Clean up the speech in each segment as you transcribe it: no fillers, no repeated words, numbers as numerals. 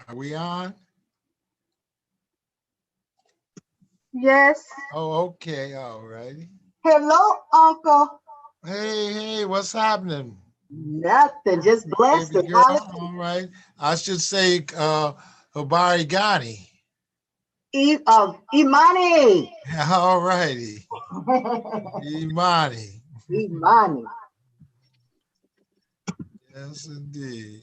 Are we on? Yes. Oh, okay. All righty. Hello, Uncle. Hey, what's happening? Nothing. Just blessed. Baby girl. All right. I should say Habari Ghani. Imani. All righty. Imani. Imani. Yes, indeed.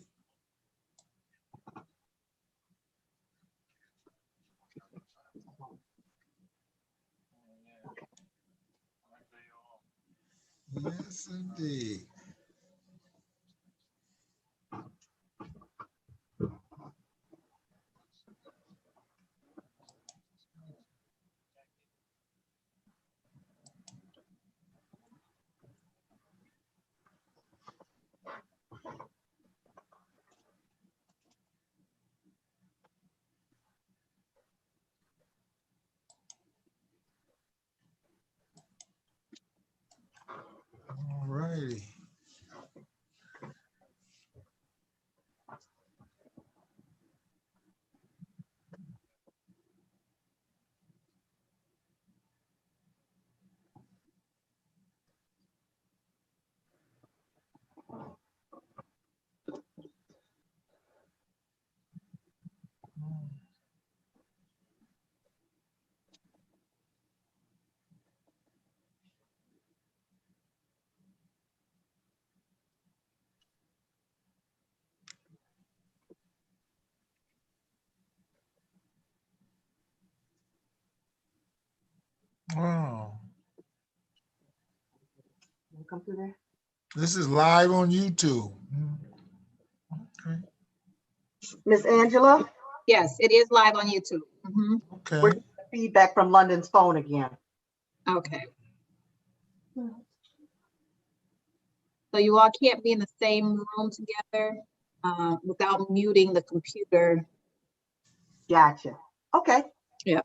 Yes, indeed. All righty. Wow. Come through there. This is live on YouTube. Okay. Miss Angela. Yes, it is live on YouTube. Okay. We're getting feedback from London's phone again. Okay. So you all can't be in the same room together without muting the computer. Gotcha. Okay. Yeah.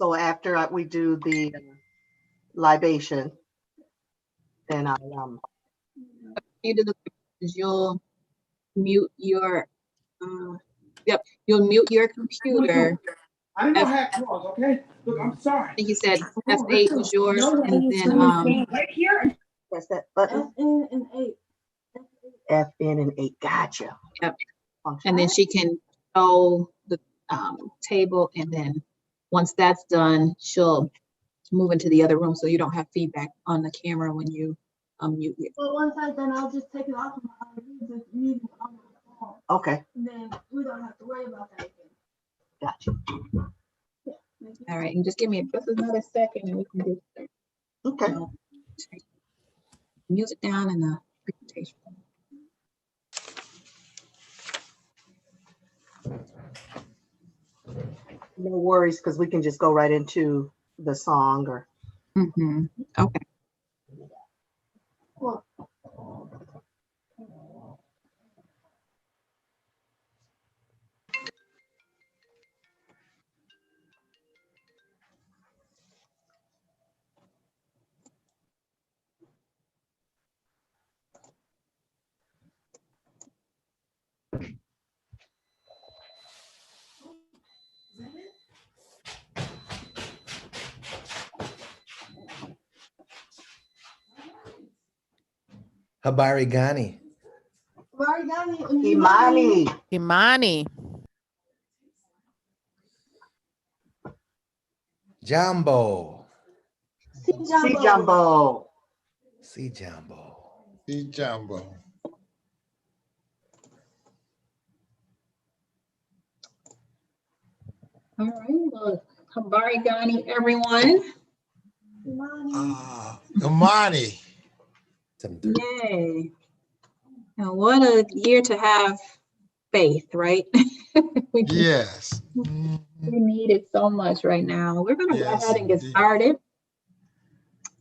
So after we do the libation, then I'll You do the you'll mute your you'll mute your computer. I didn't know how it was, okay? Look, I'm sorry. I think you said F8 was yours, and then Right here. press that button. FN and 8. FN and 8. Gotcha. Yep. Function. and then she can show the table, and then once that's done, she'll move into the other room so you don't have feedback on the camera when you unmute it. Well, once I'm done, I'll just take it off my just meeting on my phone. Okay. Then we don't have to worry about that again. Gotcha. Yeah. All right, and just give me just another second and we can do Okay. music down and the presentation. No worries, because we can just go right into the song or. Okay. Well, Habari Ghani. Imani. Imani. Jambo. Si Jumbo. Si Jambo. Si Jumbo. All right, well, Habari Ghani, everyone. Imani. Yay. Now, what a year to have faith, right? Yes. We need it so much right now. We're going to go Yes, ahead and get indeed. started.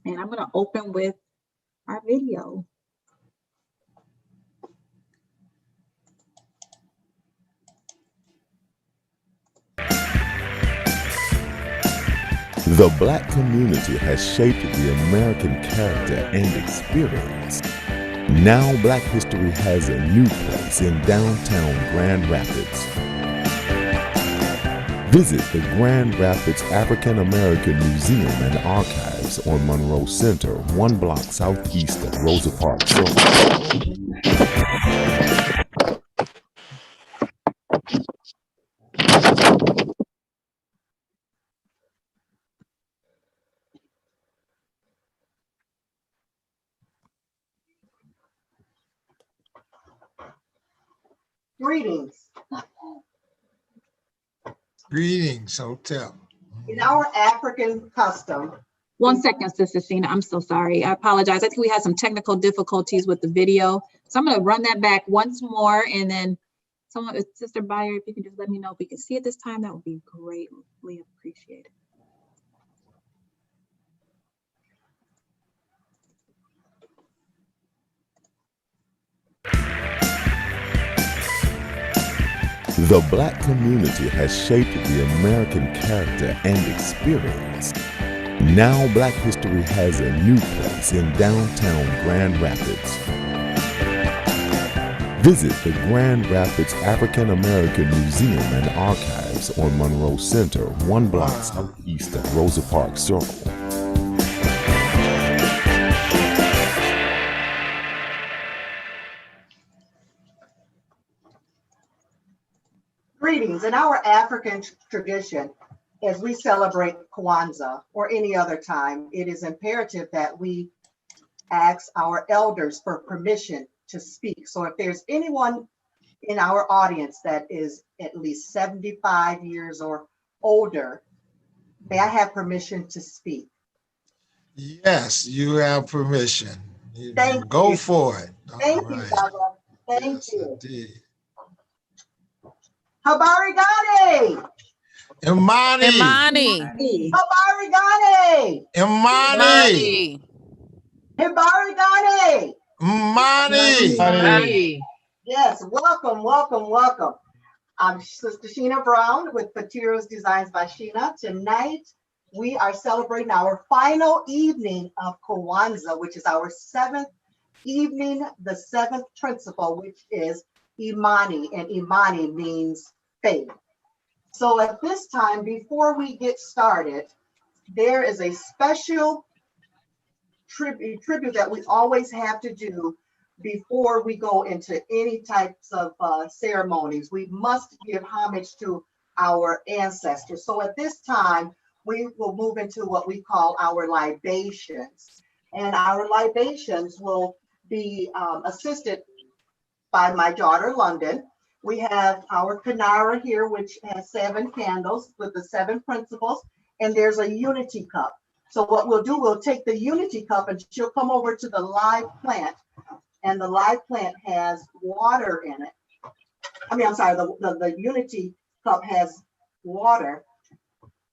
And I'm going to open with our video. The Black community has shaped the American character and experience. Now Black history has a new place in downtown Grand Rapids. Visit the Grand Rapids African American Museum and Archives on Monroe Center, 1 block southeast of Rosa Parks Circle. Greetings. Greetings, hotel. In our African custom, 1 second, Sister Cena. I'm so sorry. I apologize. I think we had some technical difficulties with the video. So I'm going to run that back once more. And then someone, Sister Bayer, if you can just let me know if we can see it this time, that would be greatly appreciated. The Black community has shaped the American character and experience. Now Black history has a new place in downtown Grand Rapids. Visit the Grand Rapids African American Museum and Archives on Monroe Center, 1 block southeast of Rosa Parks Circle. greetings. In our African tradition, as we celebrate Kwanzaa or any other time, it is imperative that we ask our elders for permission to speak. So if there's anyone in our audience that is at least 75 years or older, may I have permission to speak? Yes, you have permission. Thank Go you. for it. Thank All you, right. Baba. Thank Yes, you. indeed. Habari gani? Imani. Imani. Habari gani? Imani. Habari gani? Imani. Yes, welcome, welcome, welcome. I'm Sister Sheena Brown with Materials Designs by Sheena. Tonight, we are celebrating our final evening of Kwanzaa, which is our 7th evening, the 7th principle, which is Imani, and Imani means faith. So at this time, before we get started, there is a special tribute that we always have to do before we go into any types of ceremonies. We must give homage to our ancestors. So at this time, we will move into what we call our libations. And our libations will be assisted by my daughter, London. We have our Kanara here, which has 7 candles with the 7 principles, and there's a unity cup. So what we'll do, we'll take the unity cup and she'll come over to the live plant, and the live plant has water in it. I mean, I'm sorry, the unity cup has water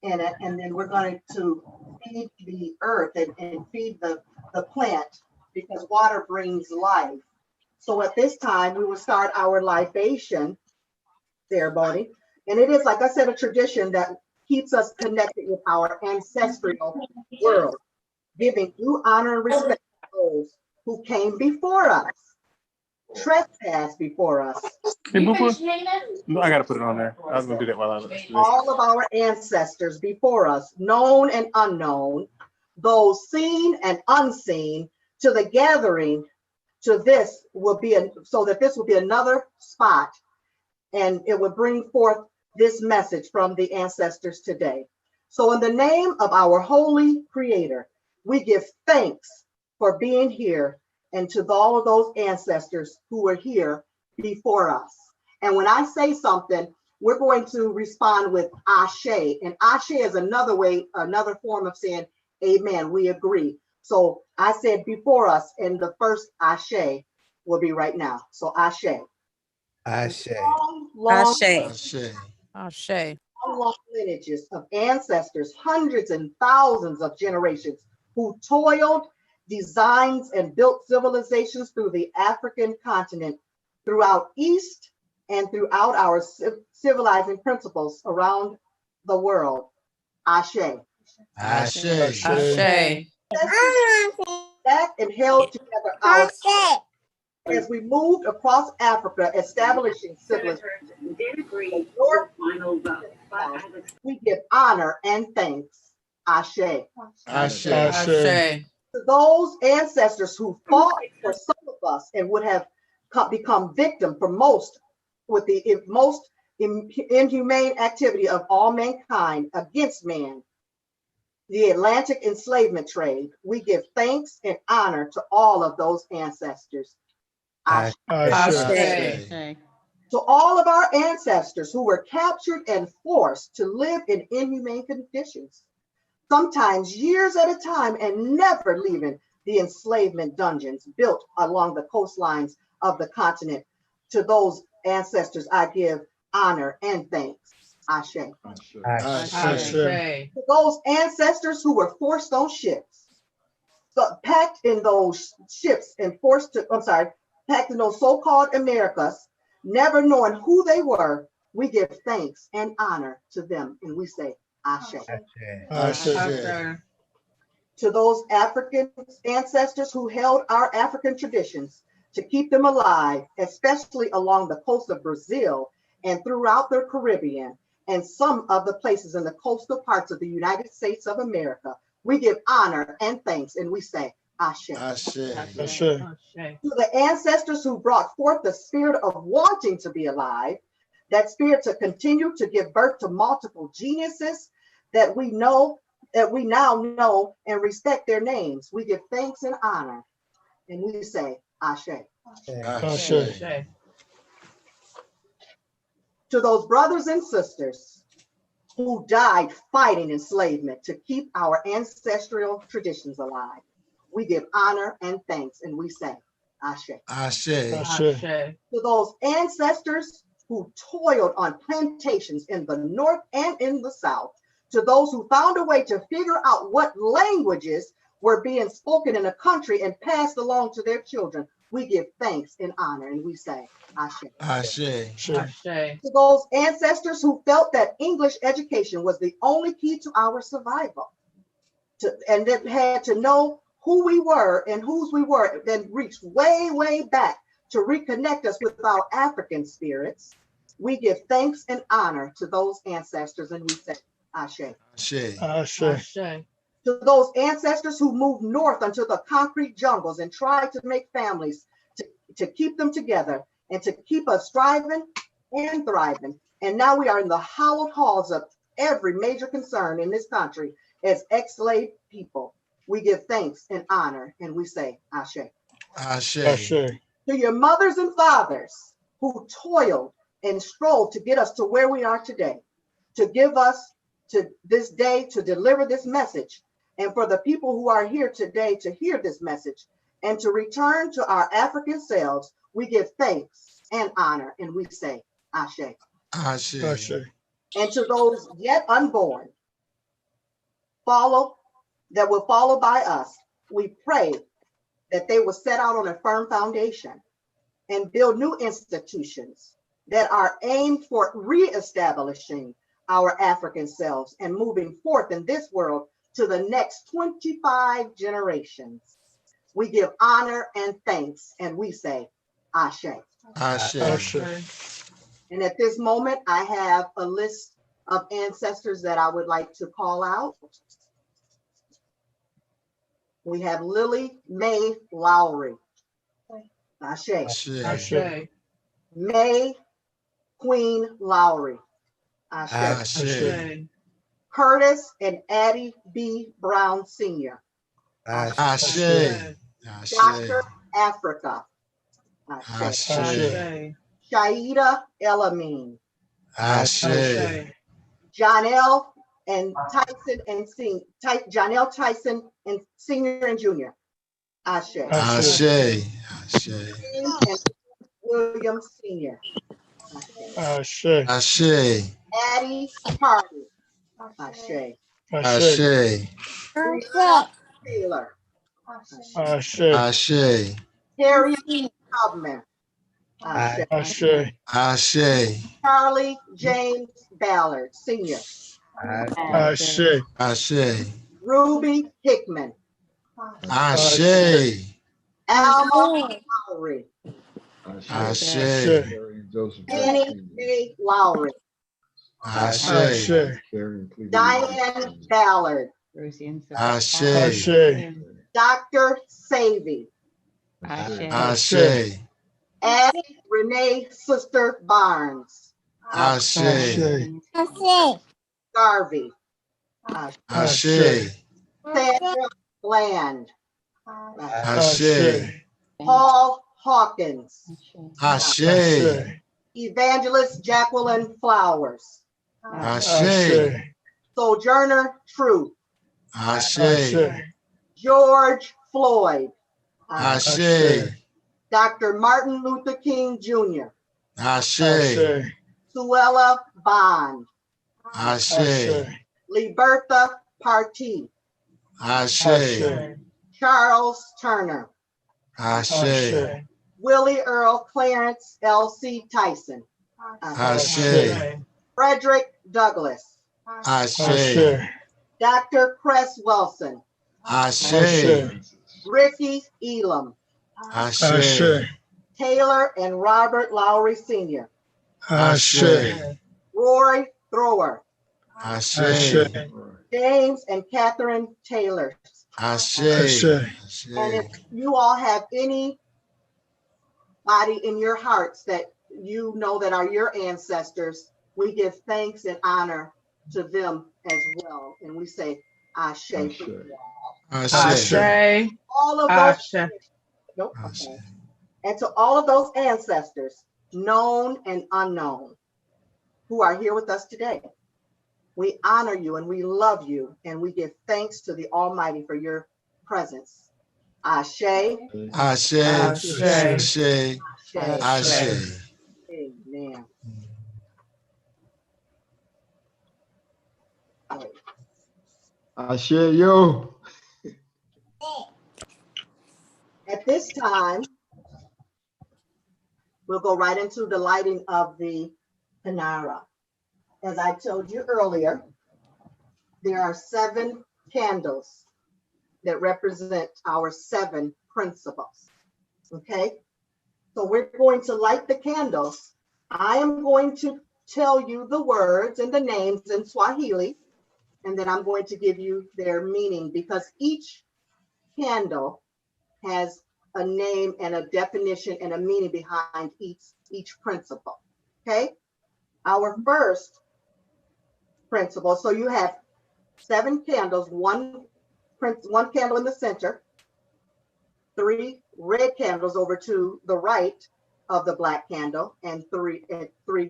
in it, and then we're going to feed the earth and feed the plant, because water brings life. So at this time, we will start our libation ceremony. And it is, like I said, a tradition that keeps us connected with our ancestral world, giving due honor and respect to those who came before us, trespassed before us. No, I gotta put it on there. I was gonna do that while I was doing this. All of our ancestors before us, known and unknown, those seen and unseen, to the gathering. So this will be another spot, and it will bring forth this message from the ancestors today. So in the name of our holy creator, we give thanks for being here, and to all of those ancestors who were here before us. And when I say something, we're going to respond with Ashe. And Ashe is another form of saying amen, we agree. So I said before us, and the first Ashe will be right now. So Ashe. Ashe. Long lineages of ancestors, hundreds and thousands of generations who toiled, designed, and built civilizations through the African continent, throughout East, and throughout our civilizing principles around the world. Ashe. Ashe. Ashe. Back and held together our as we moved across Africa, establishing civilization. The North we give honor and thanks. Ashe. Ashe. Ashe. To those ancestors who fought for some of us and would have become victim for most with the most inhumane activity of all mankind against man, the Atlantic enslavement trade, we give thanks and honor to all of those ancestors. Ashe. Ashe. To all of our ancestors who were captured and forced to live in inhumane conditions, sometimes years at a time, and never leaving the enslavement dungeons built along the coastlines of the continent. To those ancestors, I give honor and thanks. Ashe. Ashe. To those ancestors who were forced on ships, packed in those ships and packed in those so-called Americas, never knowing who they were, we give thanks and honor to them, and we say, Ashe. Ashe. To those African ancestors who held our African traditions to keep them alive, especially along the coast of Brazil and throughout the Caribbean and some of the places in the coastal parts of the United States of America, we give honor and thanks, and we say, Ashe. Ashe. To the ancestors who brought forth the spirit of wanting to be alive, that spirit to continue to give birth to multiple geniuses that we now know and respect their names. We give thanks and honor, and we say, Ashe. Ashe. To those brothers and sisters who died fighting enslavement to keep our ancestral traditions alive, we give honor and thanks, and we say, Ashe. Ashe. To those ancestors who toiled on plantations in the North and in the South, to those who found a way to figure out what languages were being spoken in a country and passed along to their children, we give thanks and honor, and we say, Ashe. Ashe. To those ancestors who felt that English education was the only key to our survival, and that had to know who we were and whose we were, then reached way, way back to reconnect us with our African spirits, we give thanks and honor to those ancestors, and we say, Ashe. Ashe. To those ancestors who moved north into the concrete jungles and tried to make families to keep them together and to keep us striving and thriving. And now we are in the hallowed halls of every major concern in this country as ex-slave people. We give thanks and honor, and we say, Ashe. Ashe. To your mothers and fathers who toiled and strove to get us to where we are today, to give us to this day to deliver this message, and for the people who are here today to hear this message and to return to our African selves, we give thanks and honor, and we say, Ashe. Ashe. And to those yet unborn, that will follow by us, we pray that they will set out on a firm foundation and build new institutions that are aimed for reestablishing our African selves and moving forth in this world to the next 25 generations. We give honor and thanks, and we say, Ashe. Ashe. And at this moment, I have a list of ancestors that I would like to call out. We have Lily Mae Lowry. Ashe. Ashe. May Queen Lowry. Ashe. Ashe. Curtis and Addie B. Brown Sr. Ashe. Dr. Africa. Ashe. Shaida Elamine. Ashe. Janelle and Tyson and Janelle Tyson and Senior and Junior. Ashe. Ashe. Ashe. James and William Senior. Ashe. Ashe. Addie Hardy. Ashe. Ashe. Taylor. Ashe. Ashe. Harriet Tubman. Ashe. Ashe. Charlie James Ballard, Senior. Ashe. Ashe. Ruby Hickman. Ashe. Alma Lowry. Ashe. Annie A. Lowry. Ashe. Diane Ballard, Ashe. Dr. Savy, Ashe. Addie Renee Sister Barnes, Ashe. Garvey, Ashe. Sandra Bland, Ashe. Paul Hawkins, Ashe. Evangelist Jacqueline Flowers, Ashe. Sojourner Truth, Ashe. George Floyd, Ashe. Dr. Martin Luther King Jr., Ashe. Suella Bond, Ashe. Libertha Partee, Ashe. Charles Turner, Ashe. Willie Earl Clarence L.C. Tyson, Ashe. Frederick Douglass, Ashe. Dr. Cress Wilson, Ashe. Ricky Elam, Ashe. Taylor and Robert Lowry Sr., Ashe. Roy Thrower, Ashe. James and Catherine Taylor. Ashe. And if you all have anybody in your hearts that you know that are your ancestors, we give thanks and honor to them as well. And we say, Ashe. Ashe. All of those. Nope, okay. And to all of those ancestors, known and unknown, who are here with us today, we honor you and we love you and we give thanks to the Almighty for your presence. Ashe. Ashe. Ashe. Ashe. Amen. Ashe yo. At this time, we'll go right into the lighting of the Kanara. As I told you earlier, there are 7 candles that represent our 7 principles. Okay, so we're going to light the candles. I am going to tell you the words and the names in Swahili, and then I'm going to give you their meaning because each candle has a name and a definition and a meaning behind each principle. Okay, our first principle. So you have 7 candles, one candle in the center, 3 red candles over to the right of the black candle, and three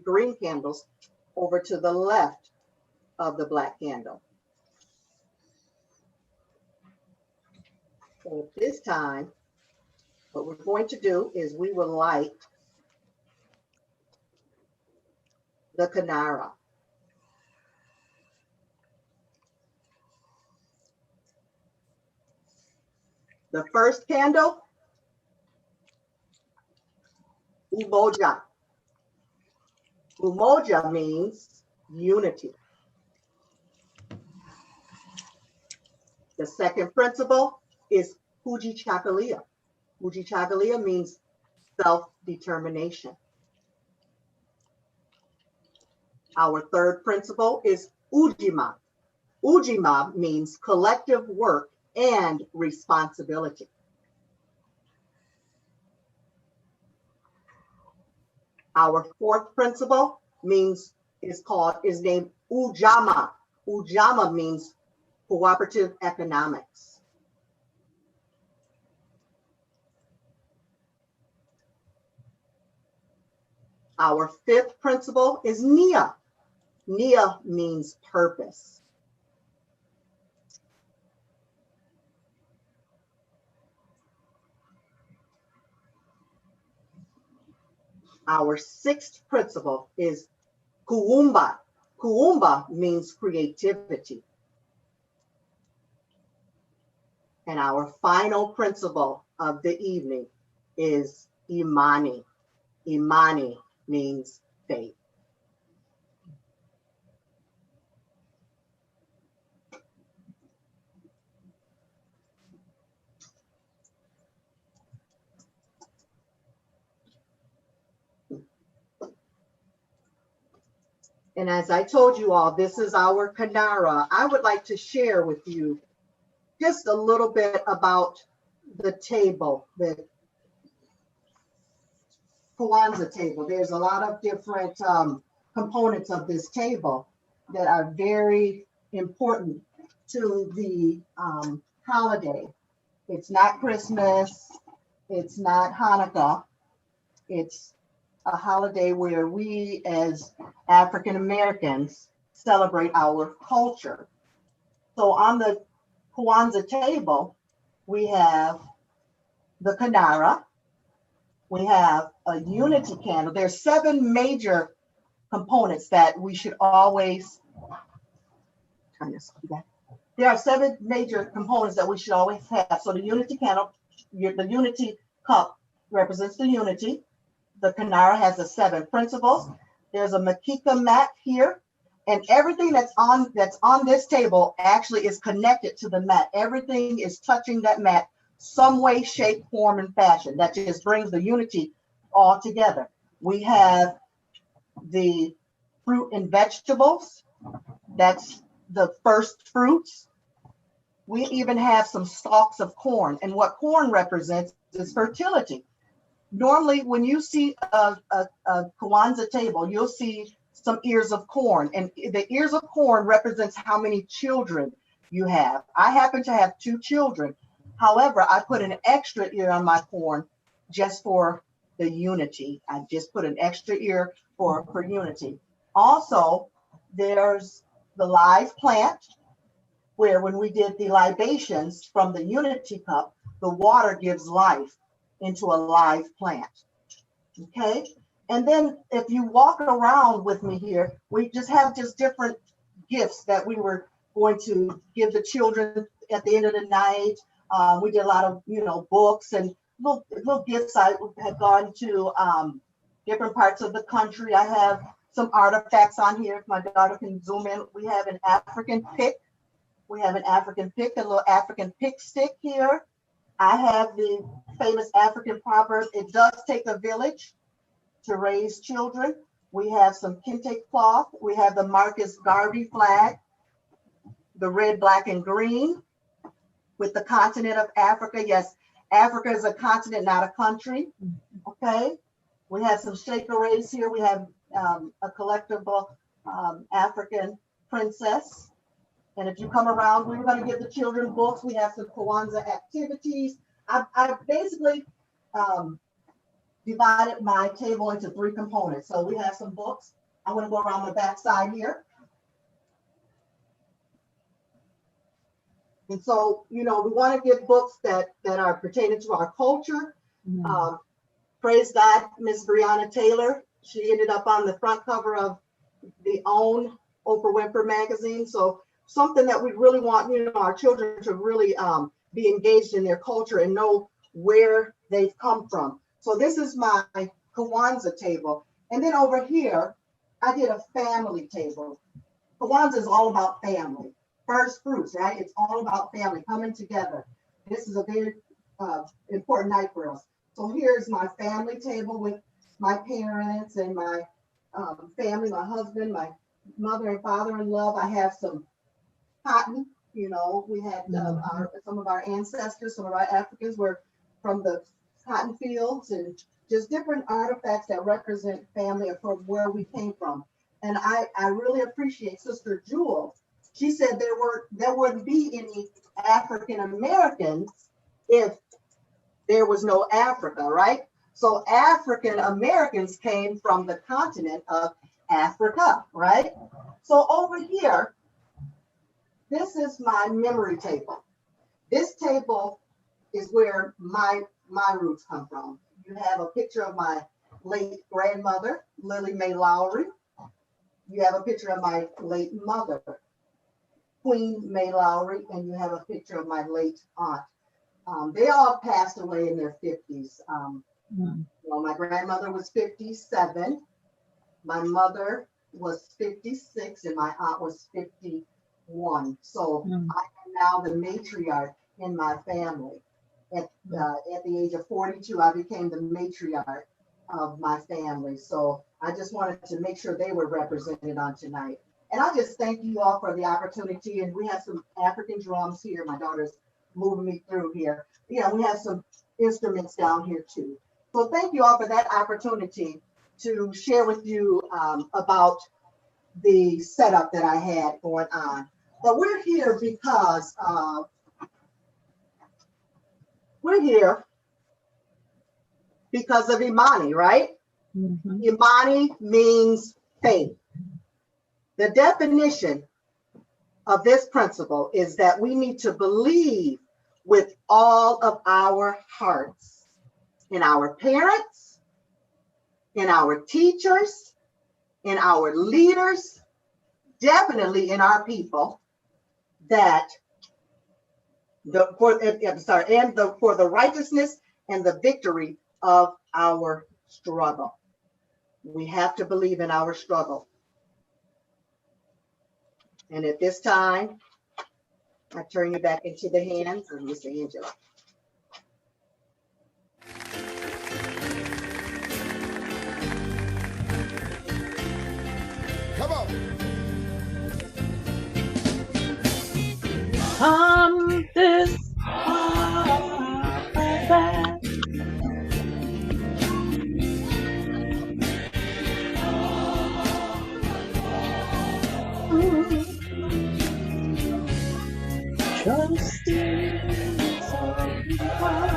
green candles over to the left of the black candle. So at this time, what we're going to do is we will light the Kanara. The first candle, Umoja. Umoja means unity. The second principle is Kujichagulia. Kujichagulia means self-determination. Our third principle is Ujima. Ujima means collective work and responsibility. Our fourth principle is named Ujama. Ujama means cooperative economics. Our fifth principle is Nia. Nia means purpose. Our sixth principle is Kuumba. Kuumba means creativity. And our final principle of the evening is Imani. Imani means faith. And as I told you all, this is our Kanara. I would like to share with you just a little bit about the table, the Kwanzaa table. There's a lot of different components of this table that are very important to the holiday. It's not Christmas, it's not Hanukkah, it's a holiday where we as African Americans celebrate our culture. So on the Kwanzaa table, we have the Kanara, we have a unity candle. There's 7 major components that we should always, turn this back. There are 7 major components that we should always have. So the unity candle, the unity cup represents the unity. The Kanara has the 7 principles. There's a makika mat here, and everything that's on this table actually is connected to the mat. Everything is touching that mat some way, shape, form, and fashion. That just brings the unity all together. We have the fruit and vegetables. That's the first fruits. We even have some stalks of corn, and what corn represents is fertility. Normally, when you see a Kwanzaa table, you'll see some ears of corn, and the ears of corn represents how many children you have. I happen to have 2 children. However, I put an extra ear on my corn just for the unity. I just put an extra ear for unity. Also, there's the live plant, where when we did the libations from the unity cup, the water gives life into a live plant. Okay, and then if you walk around with me here, we just have different gifts that we were going to give the children at the end of the night. We did a lot of, books and little gifts. I had gone to different parts of the country. I have some artifacts on here. If my daughter can zoom in, we have an African pick. We have an African pick, a little African pick stick here. I have the famous African proverb, it does take a village to raise children. We have some kente cloth. We have the Marcus Garvey flag, the red, black, and green with the continent of Africa. Yes, Africa is a continent, not a country. Okay. We have some shaker rays here. We have a collectible African princess. And if you come around, we're going to give the children books. We have some Kwanzaa activities. I basically divided my table into 3 components. So we have some books. I'm going to go around the back side here. And so, we want to give books that are pertaining to our culture. Mm-hmm. Praise God, Miss Breonna Taylor. She ended up on the front cover of the OWN Oprah Winfrey magazine. So something that we really want, our children to really be engaged in their culture and know where they've come from. So this is my Kwanzaa table. And then over here, I did a family table. Kwanzaa is all about family. First fruits, right? It's all about family coming together. This is a very important night for us. So here's my family table with my parents and my family, my husband, my mother and father-in-law. I have some cotton, we had some of our ancestors, some of our Africans were from the cotton fields, and just different artifacts that represent family and from where we came from. And I really appreciate Sister Jewel. She said there wouldn't be any African Americans if there was no Africa, right? So African Americans came from the continent of Africa, right? So over here, this is my memory table. This table is where my roots come from. You have a picture of my late grandmother, Lily Mae Lowry. You have a picture of my late mother, Queen Mae Lowry, and you have a picture of my late aunt. They all passed away in their 50s. My grandmother was 57, my mother was 56, and my aunt was 51. So I am now the matriarch in my family. At the age of 42, I became the matriarch of my family. So I just wanted to make sure they were represented on tonight. And I just thank you all for the opportunity. And we have some African drums here. My daughter's moving me through here. Yeah, we have some instruments down here too. So thank you all for that opportunity to share with you about the setup that I had going on. But we're here because of Imani, right? Mhm. Imani means faith. The definition of this principle is that we need to believe with all of our hearts in our parents, in our teachers, in our leaders, definitely in our people, that for the righteousness and the victory of our struggle. We have to believe in our struggle. And at this time, I turn you back into the hands of Mr. Angela. Come on. Come this far back. Trusting so far.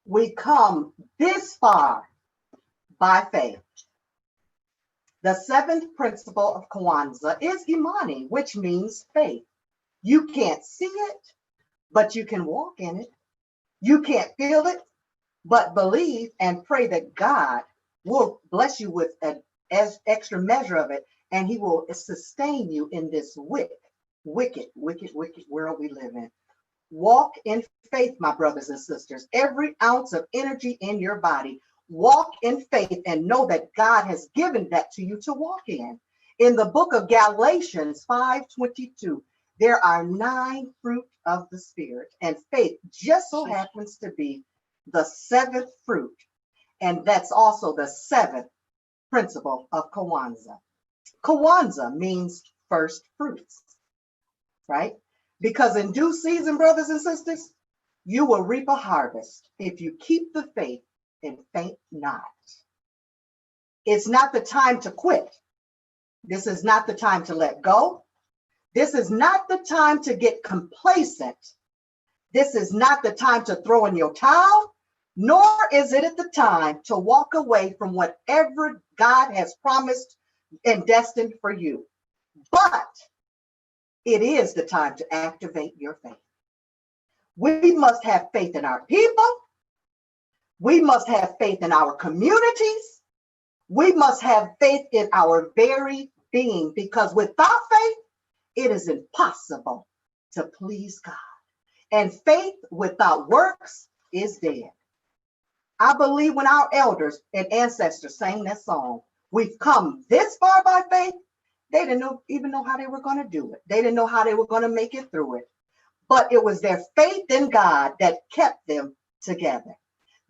We come this far by faith. The seventh principle of Kwanzaa is Imani, which means faith. You can't see it, but you can walk in it. You can't feel it, but believe and pray that God will bless you with an extra measure of it, and he will sustain you in this wicked world we live in. Walk in faith, my brothers and sisters. Every ounce of energy in your body, walk in faith and know that God has given that to you to walk in. In the book of Galatians 5:22, There are 9 fruit of the Spirit, and faith just so happens to be the 7th fruit. And that's also the 7th principle of Kwanzaa. Kwanzaa means first fruits, right? Because in due season, brothers and sisters, you will reap a harvest if you keep the faith and faint not. It's not the time to quit. This is not the time to let go. This is not the time to get complacent. This is not the time to throw in your towel, nor is it at the time to walk away from whatever God has promised and destined for you. But it is the time to activate your faith. We must have faith in our people. We must have faith in our communities. We must have faith in our very being, because without faith, it is impossible to please God. And faith without works is dead. I believe when our elders and ancestors sang that song, we've come this far by faith, they didn't even know how they were going to do it. They didn't know how they were going to make it through it. But it was their faith in God that kept them together.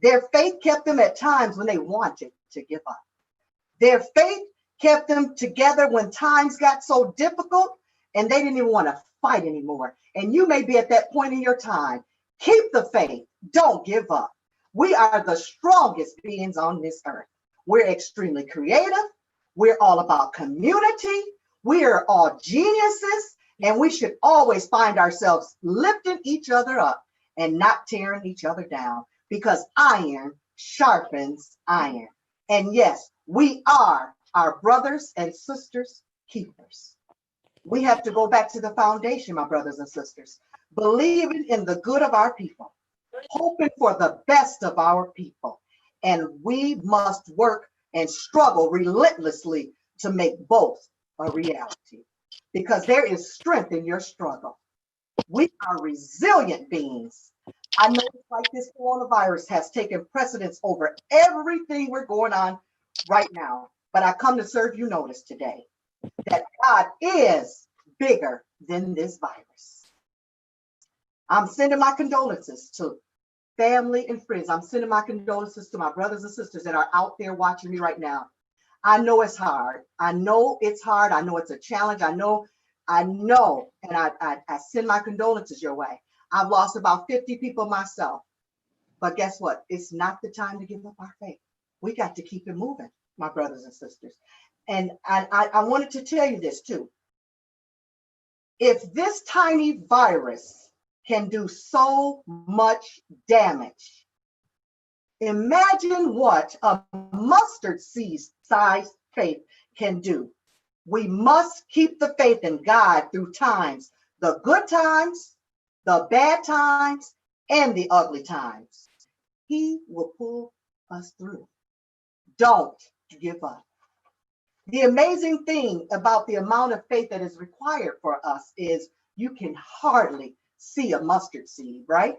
Their faith kept them at times when they wanted to give up. Their faith kept them together when times got so difficult and they didn't even want to fight anymore. And you may be at that point in your time. Keep the faith. Don't give up. We are the strongest beings on this earth. We're extremely creative. We're all about community. We are all geniuses, and we should always find ourselves lifting each other up and not tearing each other down, because iron sharpens iron. And yes, we are our brothers and sisters keepers. We have to go back to the foundation, my brothers and sisters, believing in the good of our people, hoping for the best of our people. And we must work and struggle relentlessly to make both a reality, because there is strength in your struggle. We are resilient beings. I know it's like this coronavirus has taken precedence over everything we're going on right now, but I come to serve you notice today that God is bigger than this virus. I'm sending my condolences to family and friends. I'm sending my condolences to my brothers and sisters that are out there watching me right now. I know it's hard. I know it's hard. I know it's a challenge. I know, and I send my condolences your way. I've lost about 50 people myself. But guess what? It's not the time to give up our faith. We got to keep it moving, my brothers and sisters. And I wanted to tell you this too. If this tiny virus can do so much damage, imagine what a mustard seed sized faith can do. We must keep the faith in God through times, the good times, the bad times, and the ugly times. He will pull us through. Don't give up. The amazing thing about the amount of faith that is required for us is you can hardly see a mustard seed, right?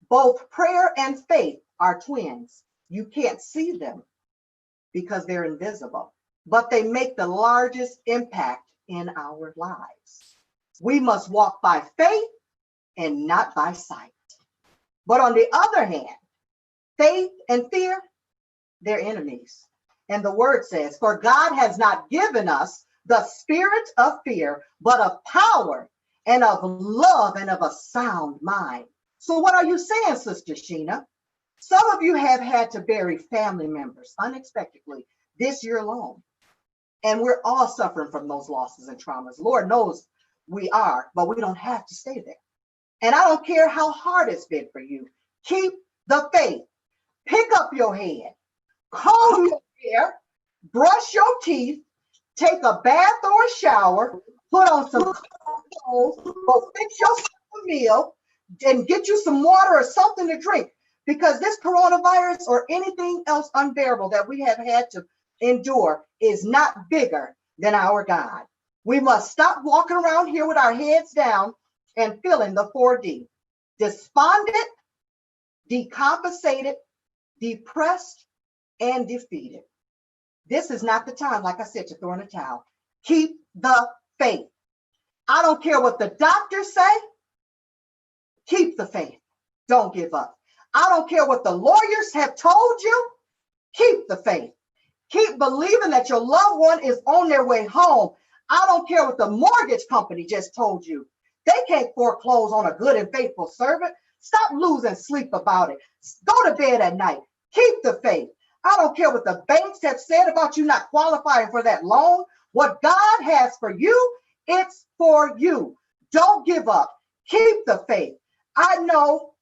Both prayer and faith are twins. You can't see them because they're invisible, but they make the largest impact in our lives. We must walk by faith and not by sight. But on the other hand, faith and fear, they're enemies. And the word says, for God has not given us the spirit of fear, but of power and of love and of a sound mind. So what are you saying, Sister Sheena? Some of you have had to bury family members unexpectedly this year alone. And we're all suffering from those losses and traumas. Lord knows we are, but we don't have to stay there. And I don't care how hard it's been for you. Keep the faith. Pick up your head. Comb your hair. Brush your teeth. Take a bath or a shower. Put on some clothes. Go fix yourself a meal. And get you some water or something to drink. Because this coronavirus or anything else unbearable that we have had to endure is not bigger than our God. We must stop walking around here with our heads down and feeling the 4D. Despondent, decompensated, depressed, and defeated. This is not the time, like I said, to throw in a towel. Keep the faith. I don't care what the doctors say. Keep the faith. Don't give up. I don't care what the lawyers have told you. Keep the faith. Keep believing that your loved one is on their way home. I don't care what the mortgage company just told you. They can't foreclose on a good and faithful servant. Stop losing sleep about it. Go to bed at night. Keep the faith. I don't care what the banks have said about you not qualifying for that loan. What God has for you, it's for you. Don't give up. Keep the faith. I know.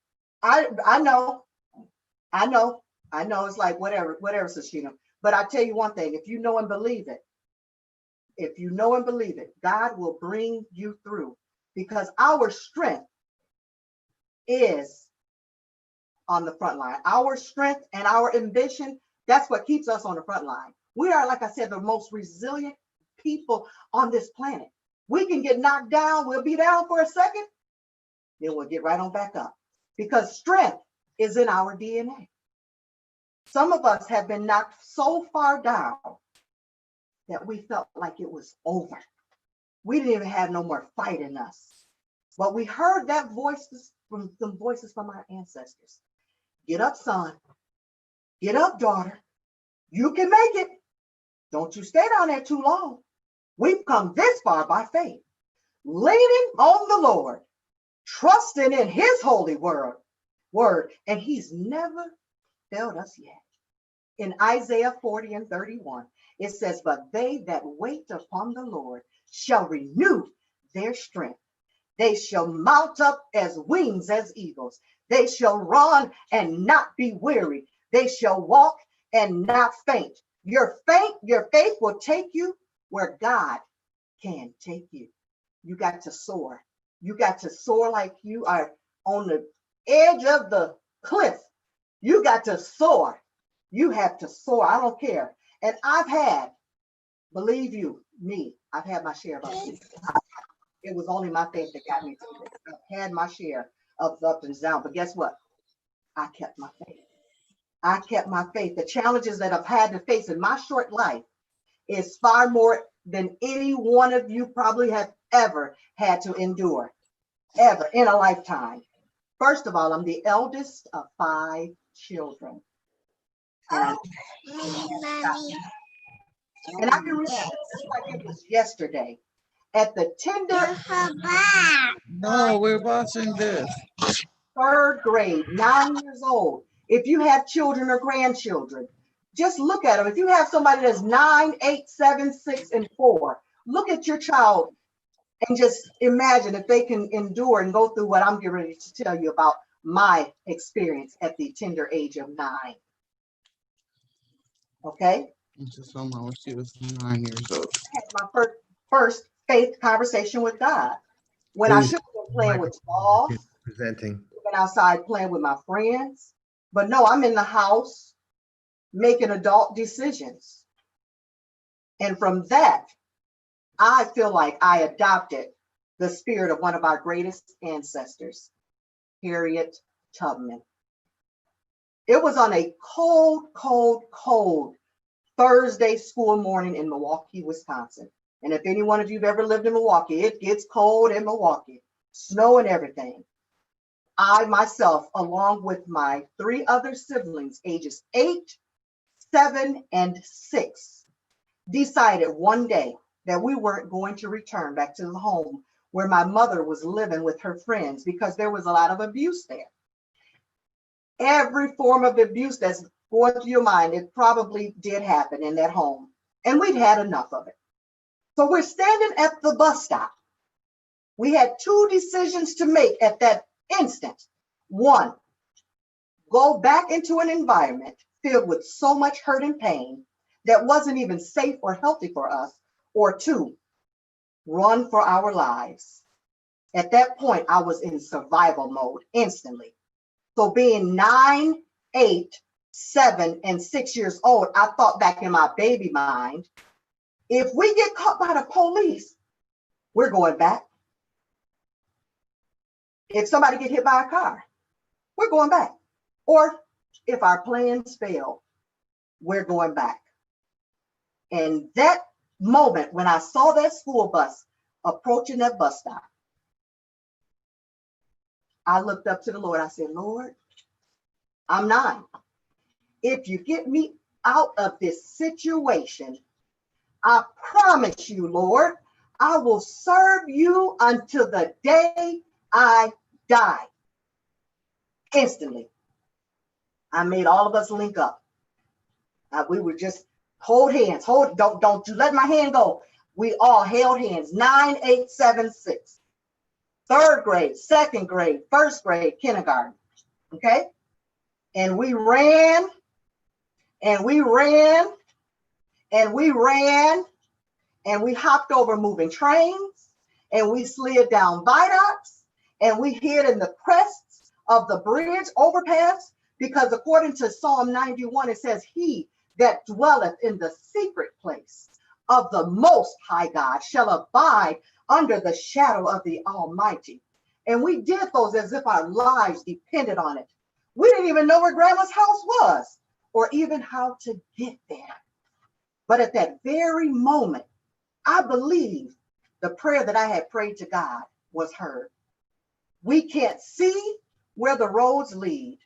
It's like whatever, Sashina. But I tell you one thing, if you know and believe it, God will bring you through, because our strength is on the front line. Our strength and our ambition, that's what keeps us on the front line. We are, like I said, the most resilient people on this planet. We can get knocked down. We'll be down for a second, then we'll get right on back up, because strength is in our DNA. Some of us have been knocked so far down that we felt like it was over. We didn't even have no more fight in us. But we heard that voices from some voices from our ancestors. Get up, son. Get up, daughter. You can make it. Don't you stay down there too long. We've come this far by faith, leaning on the Lord, trusting in his holy word, and he's never failed us yet. In Isaiah 40:31, it says, but they that wait upon the Lord shall renew their strength. They shall mount up as wings as eagles. They shall run and not be weary. They shall walk and not faint. Your faith will take you where God can take you. You got to soar. You got to soar like you are on the edge of the cliff. You got to soar. You have to soar. I don't care. And I've had, believe you me, I've had my share of ups. It was only my faith that got me through this. I've had my share of ups and downs, but guess what? I kept my faith. I kept my faith. The challenges that I've had to face in my short life is far more than any one of you probably have ever had to endure, ever in a lifetime. First of all, I'm the eldest of 5 children. And I can remember just like it was yesterday at the tender. No, we're watching this. 3rd grade, 9 years old. If you have children or grandchildren, just look at them. If you have somebody that's 9, 8, 7, 6, and 4, look at your child and just imagine if they can endure and go through what I'm getting ready to tell you about my experience at the tender age of 9. Okay? Just when she was 9 years old. I had my first faith conversation with God when I should have been playing with balls, Presenting. been outside playing with my friends. But no, I'm in the house making adult decisions. And from that, I feel like I adopted the spirit of one of our greatest ancestors, Harriet Tubman. It was on a cold Thursday school morning in Milwaukee, Wisconsin. And if any one of you have ever lived in Milwaukee, it gets cold in Milwaukee, snow and everything. I myself, along with my 3 other siblings, ages 8, 7, and 6, decided one day that we weren't going to return back to the home where my mother was living with her friends, because there was a lot of abuse there. Every form of abuse that's going through your mind, it probably did happen in that home. And we'd had enough of it. So we're standing at the bus stop. We had 2 decisions to make at that instant. 1, go back into an environment filled with so much hurt and pain that wasn't even safe or healthy for us. Or 2, run for our lives. At that point, I was in survival mode instantly. So being 9, 8, 7, and 6 years old, I thought back in my baby mind, if we get caught by the police, we're going back. If somebody get hit by a car, we're going back. Or if our plans fail, we're going back. And that moment when I saw that school bus approaching that bus stop, I looked up to the Lord. I said, Lord, I'm 9. If you get me out of this situation, I promise you, Lord, I will serve you until the day I die. Instantly, I made all of us link up. We would just hold hands. Don't you let my hand go. We all held hands. 9, 8, 7, 6. 3rd grade, 2nd grade, 1st grade, kindergarten. Okay? And we ran, and we ran, and we ran, and we hopped over moving trains, and we slid down viaducts, and we hid in the crests of the bridge overpass, because according to Psalm 91, it says, he that dwelleth in the secret place of the Most High God shall abide under the shadow of the Almighty. And we did those as if our lives depended on it. We didn't even know where Grandma's house was, or even how to get there. But at that very moment, I believe the prayer that I had prayed to God was heard. We can't see where the roads lead,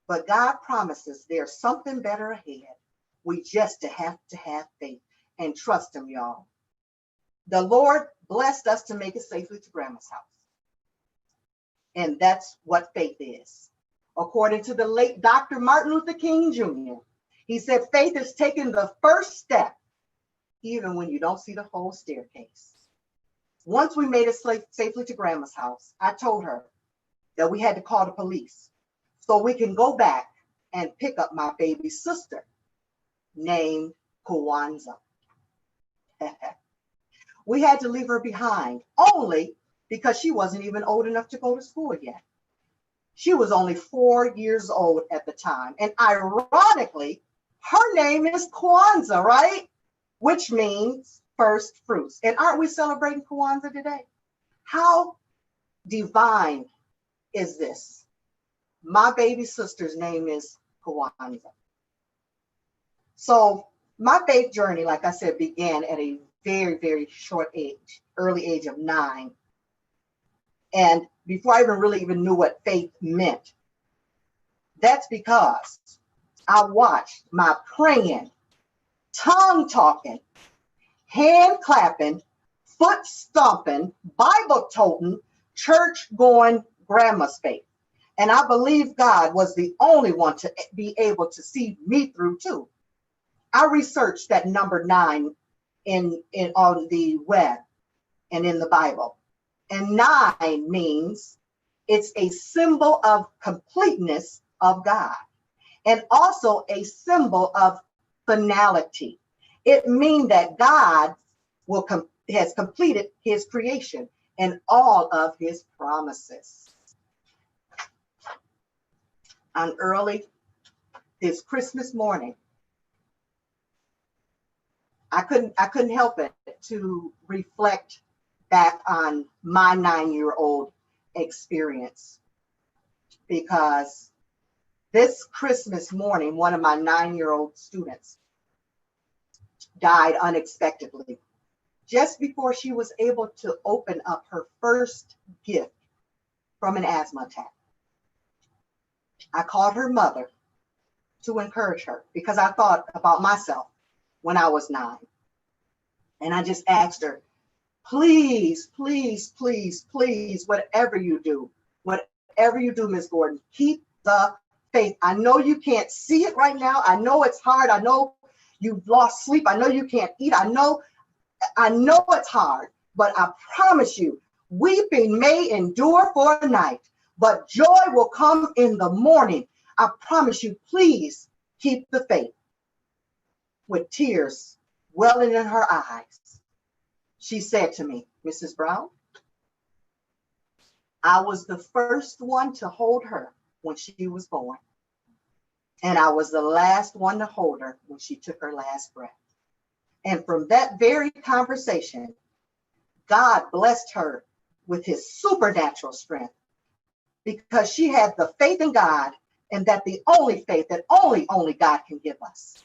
but God promises there's something better ahead. We just have to have faith and trust him, y'all. The Lord blessed us to make it safely to Grandma's house. And that's what faith is. According to the late Dr. Martin Luther King Jr., he said, faith is taking the first step, even when you don't see the whole staircase. Once we made it safely to Grandma's house, I told her that we had to call the police so we can go back and pick up my baby sister named Kwanzaa. We had to leave her behind only because she wasn't even old enough to go to school yet. She was only 4 years old at the time. And ironically, her name is Kwanzaa, right? Which means first fruits. And aren't we celebrating Kwanzaa today? How divine is this? My baby sister's name is Kwanzaa. So my faith journey, like I said, began at a very, very short age, early age of 9. And before I really knew what faith meant, that's because I watched my praying, tongue talking, hand clapping, foot stomping, Bible toting, church going grandma's faith. And I believe God was the only one to be able to see me through too. I researched that number 9 on the web and in the Bible. And 9 means it's a symbol of completeness of God, and also a symbol of finality. It means that God has completed his creation and all of his promises. On this Christmas morning, I couldn't help it to reflect back on my 9-year-old experience, because this Christmas morning, one of my 9-year-old students died unexpectedly just before she was able to open up her first gift from an asthma attack. I called her mother to encourage her because I thought about myself when I was 9. And I just asked her, please, please, please, please, whatever you do, Ms. Gordon, keep the faith. I know you can't see it right now. I know it's hard. I know you've lost sleep. I know you can't eat. I know it's hard, but I promise you, weeping may endure for a night, but joy will come in the morning. I promise you, please keep the faith. With tears welling in her eyes, she said to me, Mrs. Brown, I was the first one to hold her when she was born, and I was the last one to hold her when she took her last breath. And from that very conversation, God blessed her with his supernatural strength, because she had the faith in God, and that the only faith that only God can give us.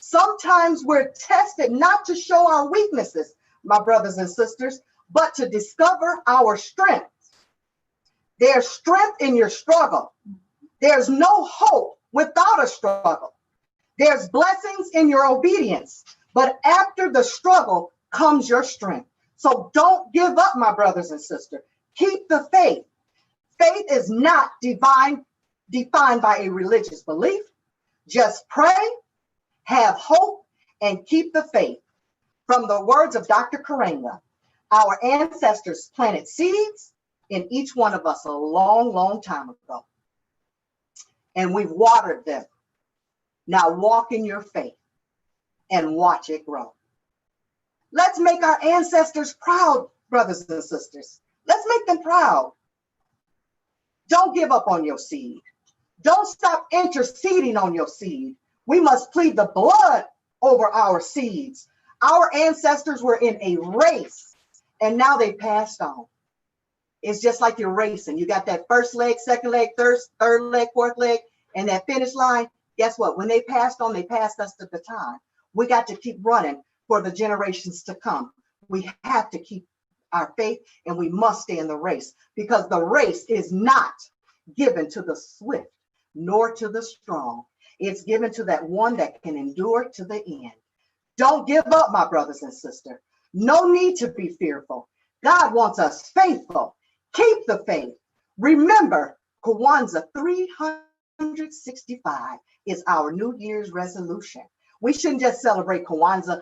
Sometimes we're tested not to show our weaknesses, my brothers and sisters, but to discover our strength. There's strength in your struggle. There's no hope without a struggle. There's blessings in your obedience, but after the struggle comes your strength. So don't give up, my brothers and sisters. Keep the faith. Faith is not defined by a religious belief. Just pray, have hope, and keep the faith. From the words of Dr. Karenga, our ancestors planted seeds in each one of us a long, long time ago. And we've watered them. Now walk in your faith and watch it grow. Let's make our ancestors proud, brothers and sisters. Let's make them proud. Don't give up on your seed. Don't stop interceding on your seed. We must plead the blood over our seeds. Our ancestors were in a race and now they passed on. It's just like you're racing. You got that first leg, second leg, third leg, fourth leg, and that finish line. Guess what? When they passed on, they passed us the baton. We got to keep running for the generations to come. We have to keep our faith and we must stay in the race, because the race is not given to the swift nor to the strong. It's given to that one that can endure to the end. Don't give up, my brothers and sisters. No need to be fearful. God wants us faithful. Keep the faith. Remember, Kwanzaa 365 is our New Year's resolution. We shouldn't just celebrate Kwanzaa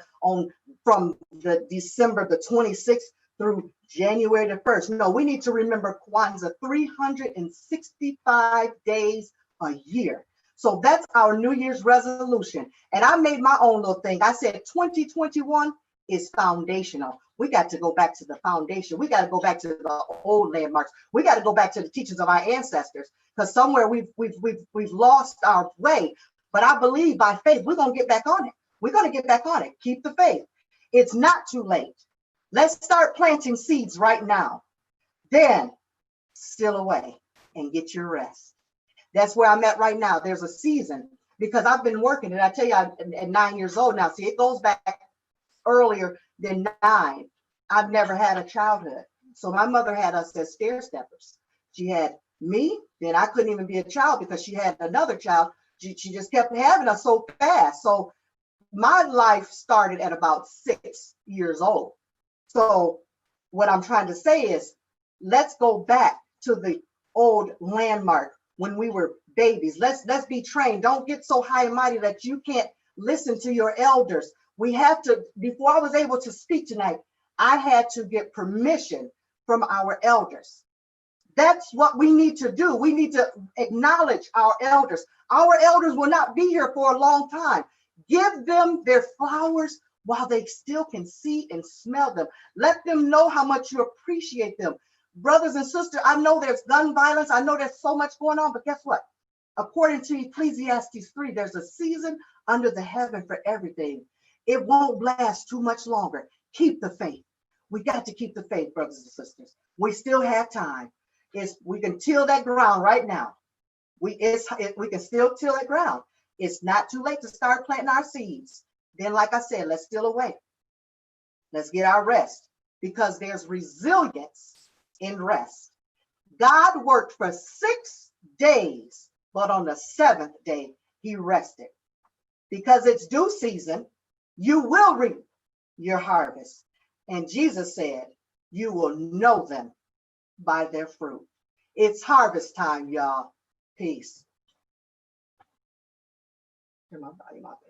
from the December the 26th through January the 1st. No, we need to remember Kwanzaa 365 days a year. So that's our New Year's resolution. And I made my own little thing. I said 2021 is foundational. We got to go back to the foundation. We got to go back to the old landmarks. We got to go back to the teachings of our ancestors, because somewhere we've lost our way. But I believe by faith, we're going to get back on it. We're going to get back on it. Keep the faith. It's not too late. Let's start planting seeds right now. Then still away and get your rest. That's where I'm at right now. There's a season, because I've been working, and I tell you, I'm at 9 years old now. See, it goes back earlier than 9. I've never had a childhood. So my mother had us as stair steppers. She had me, then I couldn't even be a child because she had another child. She just kept having us so fast. So my life started at about 6 years old. So what I'm trying to say is, let's go back to the old landmark when we were babies. Let's be trained. Don't get so high and mighty that you can't listen to your elders. We have to, before I was able to speak tonight, I had to get permission from our elders. That's what we need to do. We need to acknowledge our elders. Our elders will not be here for a long time. Give them their flowers while they still can see and smell them. Let them know how much you appreciate them. Brothers and sisters, I know there's gun violence. I know there's so much going on, but guess what? According to Ecclesiastes 3, there's a season under the heaven for everything. It won't last too much longer. Keep the faith. We got to keep the faith, brothers and sisters. We still have time. We can till that ground right now. We can still till that ground. It's not too late to start planting our seeds. Then, like I said, let's steal away. Let's get our rest, because there's resilience in rest. God worked for 6 days, but on the 7th day, he rested. Because it's due season, you will reap your harvest. And Jesus said, you will know them by their fruit. It's harvest time, y'all. Peace. Turn my volume out there.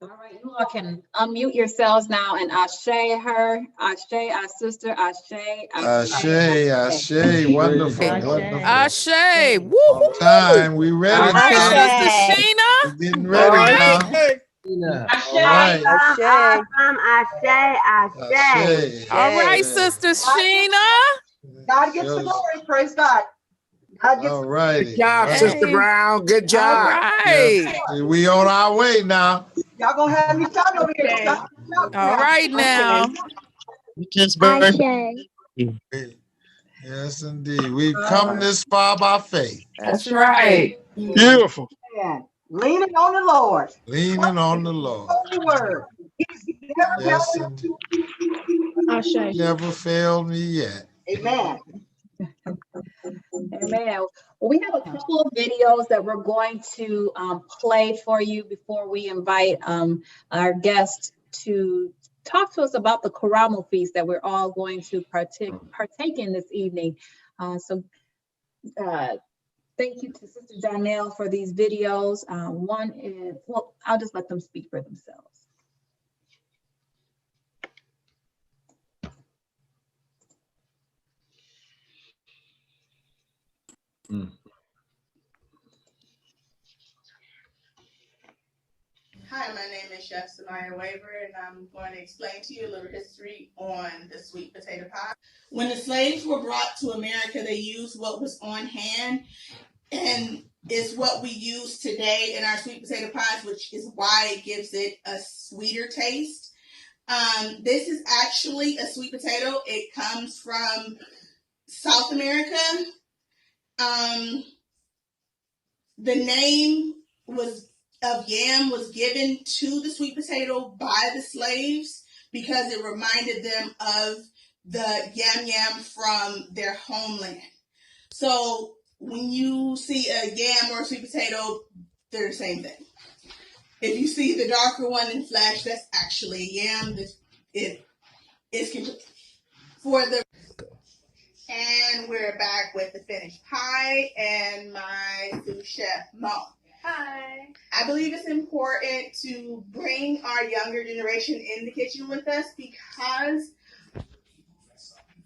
All right, you all can unmute yourselves now and ashe her, ashe our sister, ashe. Ashe, wonderful, wonderful. Ashe, woo. Time, we ready All right, now. Sister Sheena. We're getting ready now. All right. Ashe. All right, Sister Sheena. God gets the glory. Praise God. God gets All righty. Good job, Sister Brown. Good job. All right. Yeah. We on our way now. Y'all gonna have me shout over here. All right now. Yes, indeed. We've come this far by faith. That's right. Beautiful. Leaning on the Lord. Leaning on the Lord. Holy word. He's never Yes, failed me. and never failed me yet. Amen. Amen. Well, we have a couple of videos that we're going to play for you before we invite our guest to talk to us about the Karamu feast that we're all going to partake in this evening. Thank you to Sister Janelle for these videos. One is, well, I'll just let them speak for themselves. Hi, my name is Chef Samaya Waver, and I'm going to explain to you a little history on the sweet potato pie. When the slaves were brought to America, they used what was on hand, and it's what we use today in our sweet potato pies, which is why it gives it a sweeter taste. This is actually a sweet potato. It comes from South America. The name of yam was given to the sweet potato by the slaves because it reminded them of the yam from their homeland. So when you see a yam or a sweet potato, they're the same thing. If you see the darker one in flesh, that's actually a yam. It is for the. And we're back with the finished pie and my sous chef, Mo. Hi. I believe it's important to bring our younger generation in the kitchen with us because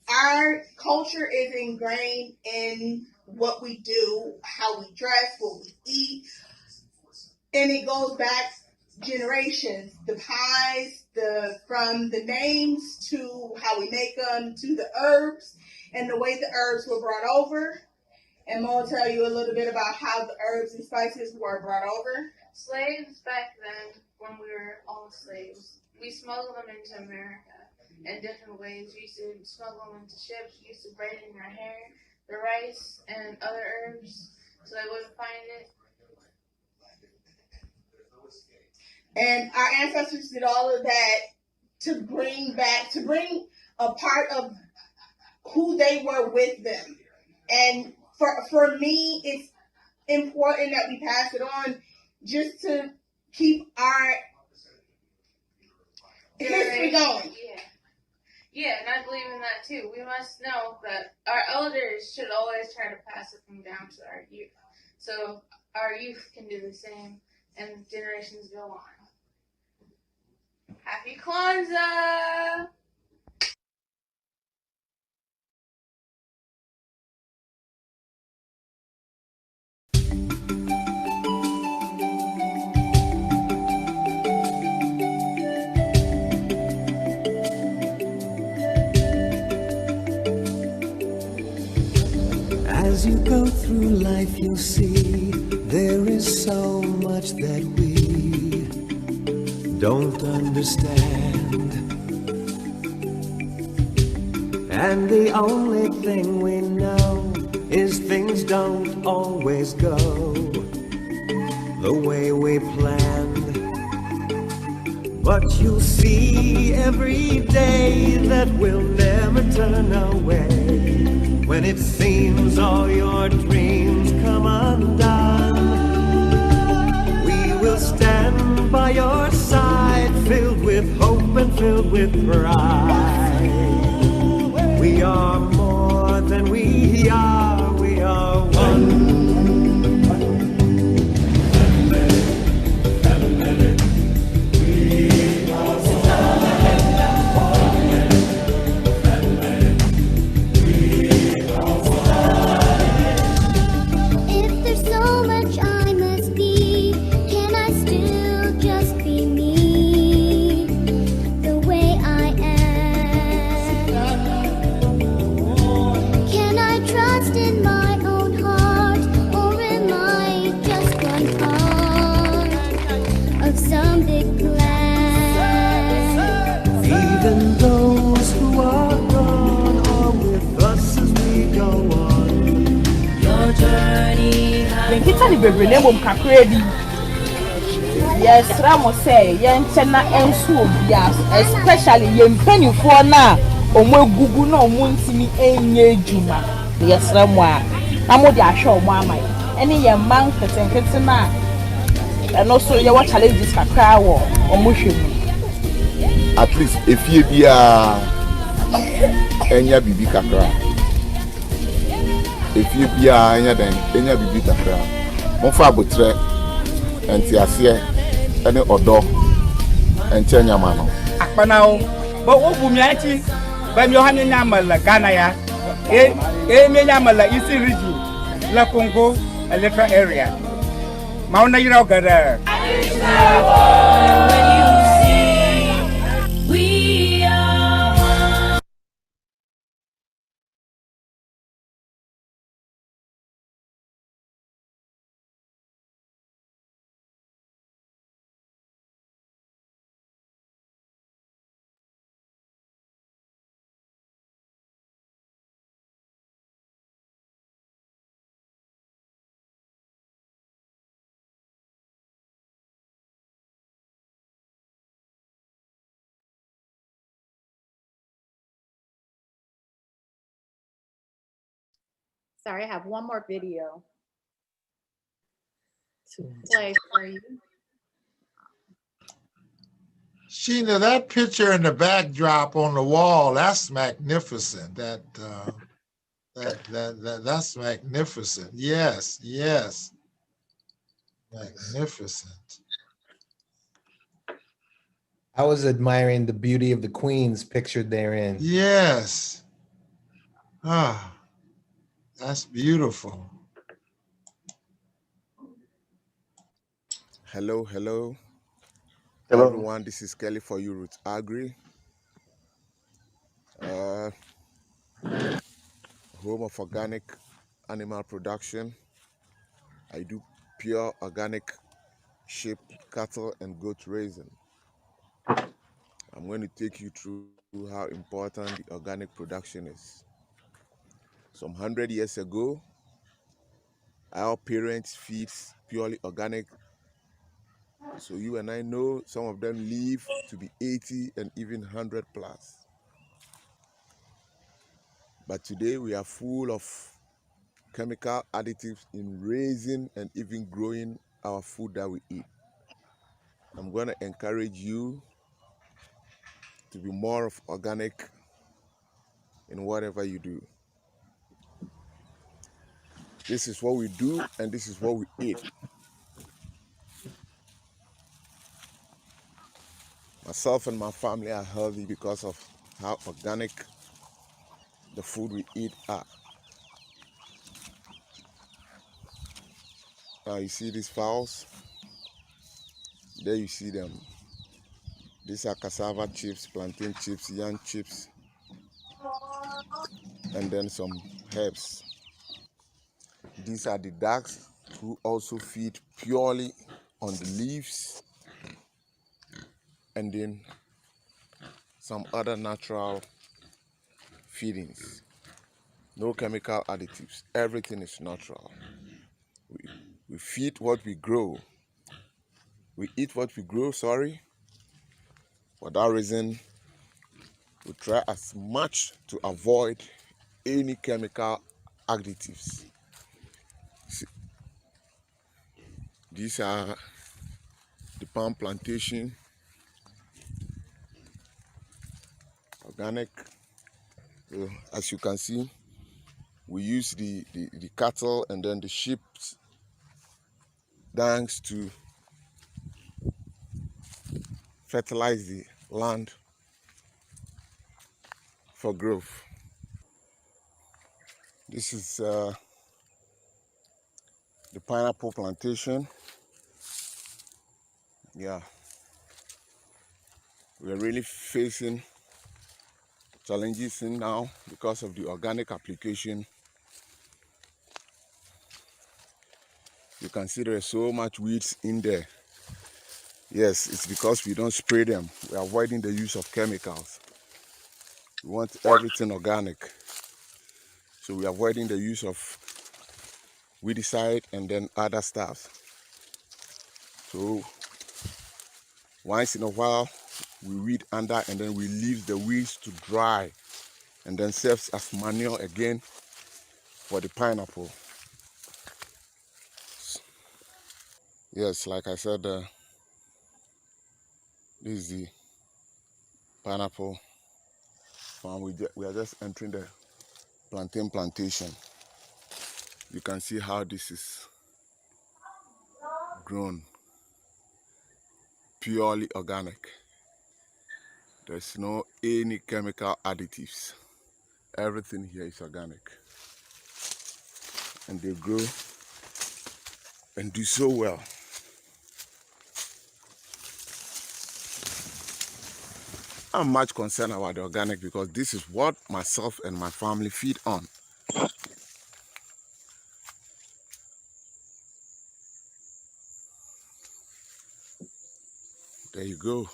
our culture is ingrained in what we do, how we dress, what we eat, and it goes back generations. The pies, from the names to how we make them, to the herbs and the way the herbs were brought over. And Mo will tell you a little bit about how the herbs and spices were brought over. Slaves back then, when we were all slaves, we smuggled them into America in different ways. We used to smuggle them into ships, we used to braid in their hair, the rice, and other herbs, so they wouldn't find it. And our ancestors did all of that to bring a part of who they were with them. And for me, it's important that we pass it on just to keep our history going. Yeah, and I believe in that too. We must know that our elders should always try to pass it from down to our youth, so our youth can do the same and generations go on. Happy Kwanzaa! As you go through life, you'll see there is so much that we don't understand. And the only thing we know is things don't always go the way we planned. But you'll see every day that we'll never turn away. When it seems all your dreams come undone, we will stand by your side, filled with hope and filled with pride. We are more than we are one. Kita ni bebree na emom kakra bi Yes, Ramo say, yen chena ensu obia, especially yen penny for na, omo gugu no muntimi enye juma. Yes, Ramo, Amo dia show mama. Any young man keten na, and also you watch challenges for cry or mushroom. At least if you be enya bibi kakra. If you be enya bibi kakra. Mo fa botre enti ase ene odo enche nyama no. Akpanao. But what would me when you have a Ghana ya? Nyamala is region. La Congo, a little area. Mauna Yirogada. Sorry, I have one more video to play for you. Sheena, that picture in the backdrop on the wall, that's magnificent. That's magnificent. Yes, yes. Magnificent. I was admiring the beauty of the queens pictured therein. Yes. Ah, that's beautiful. Hello, Hello. everyone. This is Kelly for You Roots Agri. Home of organic animal production. I do pure organic sheep, cattle, and goat raising. I'm going to take you through how important the organic production is. Some 100 years ago, our parents feed purely organic. So you and I know some of them live to be 80 and even 100 plus. But today we are full of chemical additives in raising and even growing our food that we eat. I'm going to encourage you to be more of organic in whatever you do. This is what we do and this is what we eat. Myself and my family are healthy because of how organic the food we eat are. Now you see these fowls? There you see them. These are cassava chips, plantain chips, yam chips, and then some herbs. These are the ducks who also feed purely on the leaves and then some other natural feedings. No chemical additives. Everything is natural. We feed what we grow. We eat what we grow, sorry. For that reason, we try as much to avoid any chemical additives. See, these are the palm plantation, organic. As you can see, we use the cattle and then the sheep dungs to fertilize the land for growth. This is the pineapple plantation. Yeah, we are really facing challenges in now because of the organic application. You can see there is so much weeds in there. Yes, it's because we don't spray them. We're avoiding the use of chemicals. We want everything organic. So we're avoiding the use of weedicide and then other stuff. So Once in a while, we weed under and then we leave the weeds to dry and then serves as manure again for the pineapple. Yes, like I said, this is the pineapple farm. We are just entering the plantain plantation. You can see how this is grown, purely organic. There's no any chemical additives. Everything here is organic. And they grow and do so well. I'm much concerned about the organic because this is what myself and my family feed on. There you go.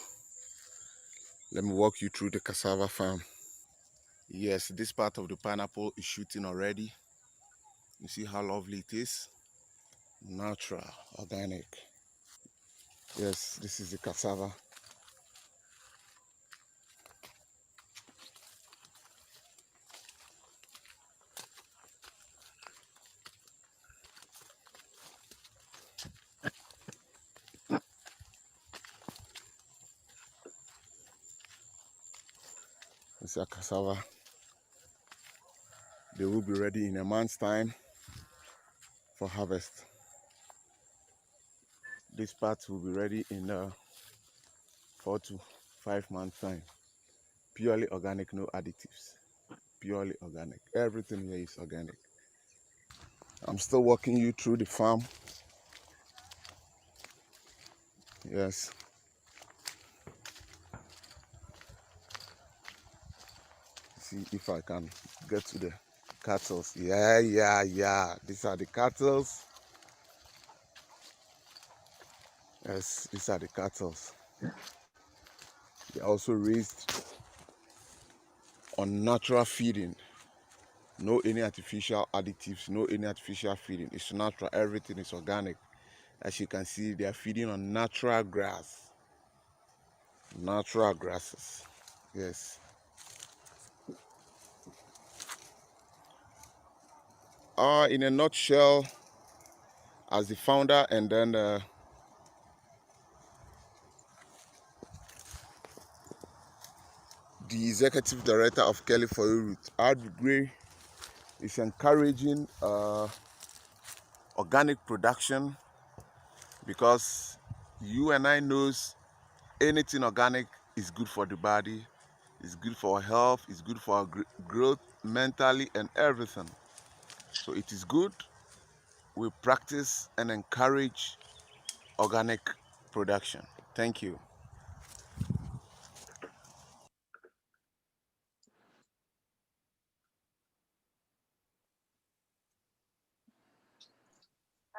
Let me walk you through the cassava farm. Yes, this part of the pineapple is shooting already. You see how lovely it is? Natural, organic. Yes, this is the cassava. It's a cassava. They will be ready in a month's time for harvest. This part will be ready in 4 to 5 months time. Purely organic, no additives. Purely organic. Everything here is organic. I'm still walking you through the farm. Yes. See if I can get to the cattle. Yeah. These are the cattle. Yes, these are the cattle. They're also raised on natural feeding. No any artificial additives, no any artificial feeding. It's natural, everything is organic. As you can see, they are feeding on natural grass. Natural grasses. Yes. In a nutshell, as the founder and then the executive director of Kelly for You, Gray is encouraging organic production because you and I knows anything organic is good for the body, it's good for our health, it's good for our growth mentally and everything. So it is good we practice and encourage organic production. Thank you.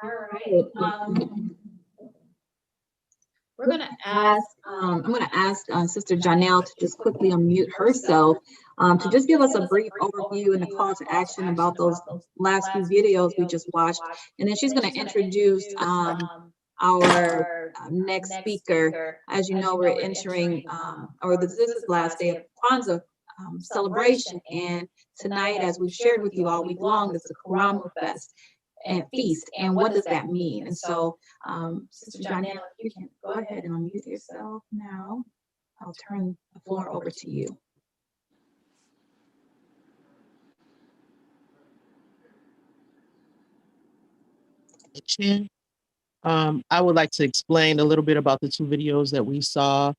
All right. We're going to ask, I'm going to ask Sister Janelle to just quickly unmute herself to just give us a brief overview and a call to action about those last few videos we just watched. And then she's going to introduce our next speaker. As you know, we're entering, this is the last day of Kwanzaa celebration. And tonight, as we've shared with you all week long, is the Harambe Fest and feast, and what does that mean? And so, Sister Janelle, you can go ahead and unmute yourself now. I'll turn the floor over to you. I would like to explain a little bit about the two videos that we saw.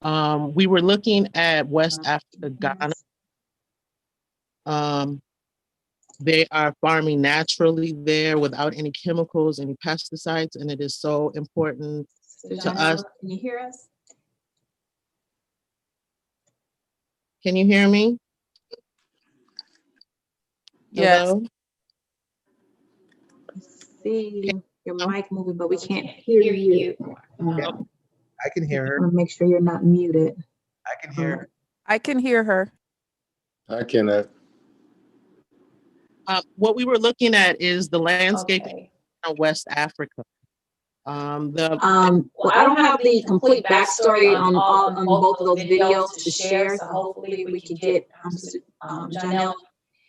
We were looking at West Africa, Ghana. They are farming naturally there without any chemicals, any pesticides, and it is so important to us. Can you hear us? Can you hear me? Yes. Hello? See your mic moving, but we can't hear you. I can hear her. I want to make sure you're not muted. I can hear her. I can hear her. I cannot. What we were looking at is the landscape of West Africa. Well, I don't have the complete backstory on both of those videos to share, so hopefully we can get Janelle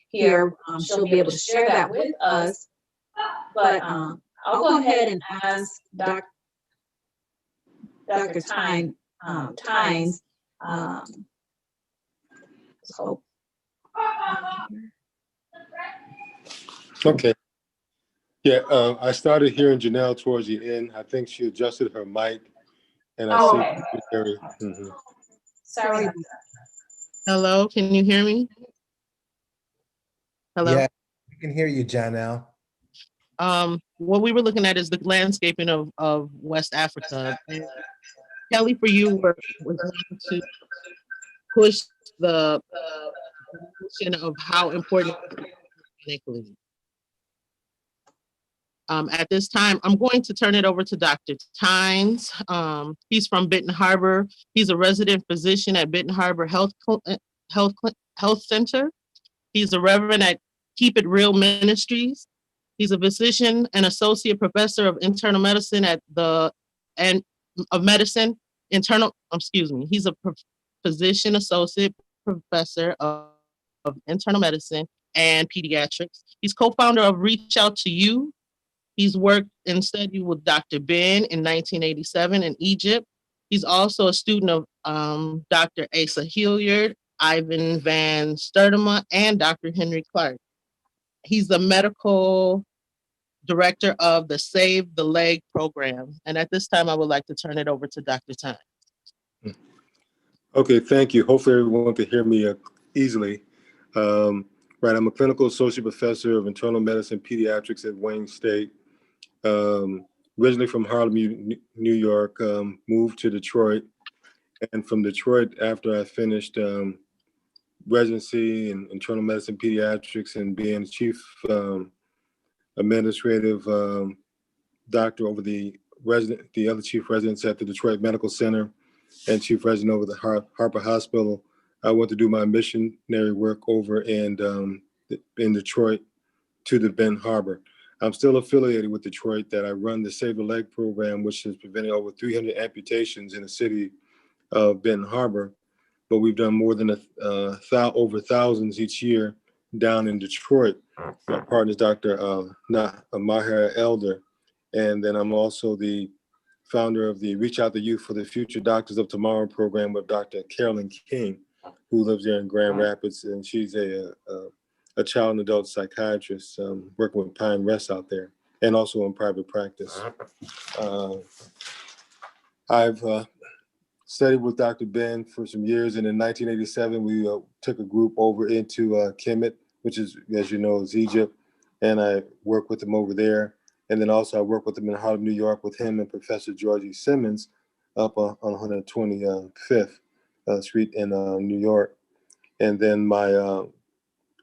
here. She'll be able to share that with us. But I'll go ahead and ask Dr. Tynes. So. Okay. Yeah, I started hearing Janelle towards the end. I think she adjusted her mic, and I see. Okay. Sorry. Hello, can you hear me? Hello. Yeah, we can hear you, Janelle. What we were looking at is the landscaping of West Africa. And Kelly, for you, we're going to push the notion of how important organically. At this time, I'm going to turn it over to Dr. Tynes. He's from Benton Harbor. He's a resident physician at Benton Harbor Health Center. He's a reverend at Keep It Real Ministries. He's a physician and associate professor of internal medicine at He's a physician associate professor of internal medicine and pediatrics. He's co-founder of Reach Out to You. He's worked and studied with Dr. Ben in 1987 in Egypt. He's also a student of Dr. Asa Hilliard, Ivan Van Sturdema, and Dr. Henry Clark. He's the medical director of the Save the Leg program. And at this time, I would like to turn it over to Dr. Tynes. Okay, thank you. Hopefully everyone can hear me easily. Right, I'm a clinical associate professor of internal medicine pediatrics at Wayne State. Originally from Harlem, New York, moved to Detroit. And from Detroit, after I finished residency in internal medicine pediatrics and being chief administrative doctor over the other chief residents at the Detroit Medical Center and chief resident over the Harper Hospital, I went to do my missionary work over in Detroit to the Benton Harbor. I'm still affiliated with Detroit, that I run the Save the Leg program, which has prevented over 300 amputations in the city of Benton Harbor. But we've done more than over thousands each year down in Detroit. My partner is Dr. Maher Elder. And then I'm also the founder of the Reach Out to Youth for the Future Doctors of Tomorrow program with Dr. Carolyn King, who lives there in Grand Rapids. And she's a child and adult psychiatrist working with Pine Rest out there, and also in private practice. I've studied with Dr. Ben for some years, and in 1987, we took a group over into Kemet, which is, as you know, is Egypt, and I worked with him over there. And then also I worked with him in Harlem, New York, with him and Professor Georgie Simmons up on 125th Street in New York. And then my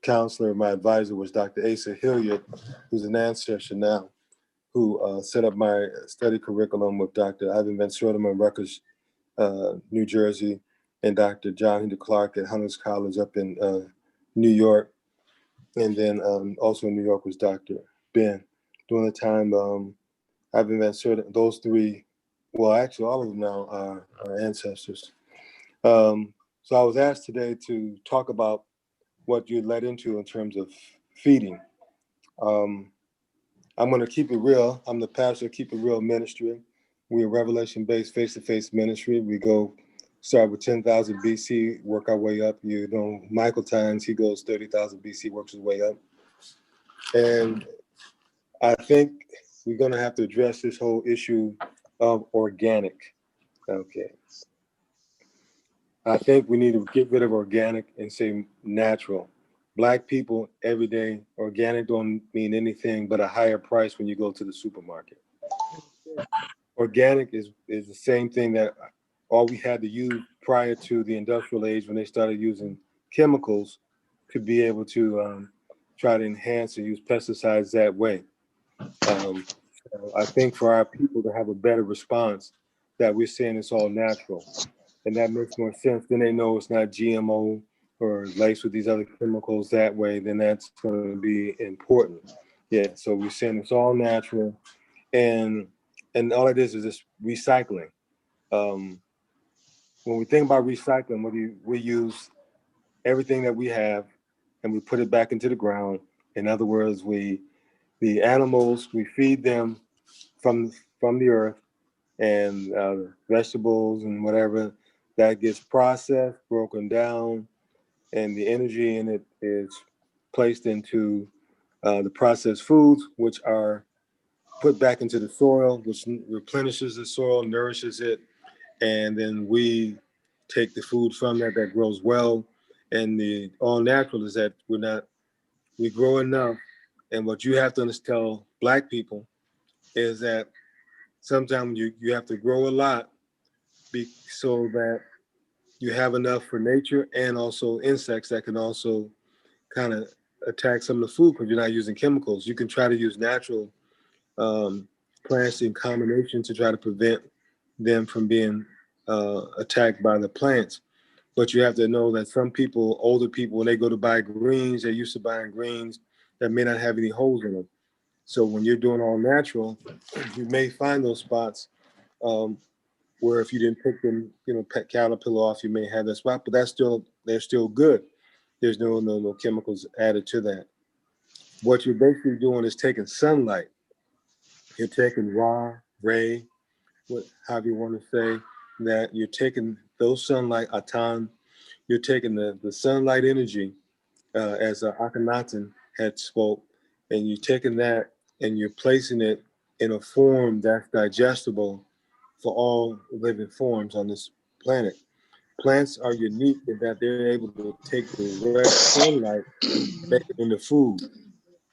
counselor, my advisor was Dr. Asa Hilliard, who's an ancestor now, who set up my study curriculum with Dr. Ivan Van Sturdema in Rutgers, New Jersey, and Dr. John Henry Clark at Hunter's College up in New York. And then also in New York was Dr. Ben. During the time, Ivan Van Sturdema, those three, well, actually all of them now are ancestors. So I was asked today to talk about what you led into in terms of feeding. I'm going to keep it real. I'm the pastor of Keep It Real Ministry. We're a revelation-based face-to-face ministry. We start with 10,000 BC, work our way up. You know, Michael Tynes, he goes 30,000 BC, works his way up. And I think we're going to have to address this whole issue of organic. Okay. I think we need to get rid of organic and say natural. Black people every day, organic don't mean anything but a higher price when you go to the supermarket. Organic is the same thing that all we had to use prior to the industrial age, when they started using chemicals to be able to try to enhance and use pesticides that way. I think for our people to have a better response, that we're saying it's all natural. And that makes more sense. Then they know it's not GMO or laced with these other chemicals that way, then that's going to be important. Yeah, so we're saying it's all natural. And and all it is just recycling. When we think about recycling, we use everything that we have and we put it back into the ground. In other words, the animals, we feed them from the earth, and vegetables and whatever that gets processed, broken down, and the energy in it is placed into the processed foods, which are put back into the soil, which replenishes the soil, nourishes it, and then we take the food from that grows well. And the all natural is that we grow enough. And what you have to tell Black people is that sometimes you have to grow a lot so that you have enough for nature and also insects that can also kind of attack some of the food because you're not using chemicals. You can try to use natural plants in combination to try to prevent them from being attacked by the plants. But you have to know that some people, older people, when they go to buy greens, they're used to buying greens that may not have any holes in them. So when you're doing all natural, you may find those spots where if you didn't pick them, caterpillar off, you may have that spot, but they're still good. There's no chemicals added to that. What you're basically doing is taking sunlight. You're taking ray, however you want to say, that you're taking those sunlight, atan, you're taking the sunlight energy, as Akhenaten had spoke, and you're taking that and you're placing it in a form that's digestible for all living forms on this planet. Plants are unique in that they're able to take the red sunlight and make it into food.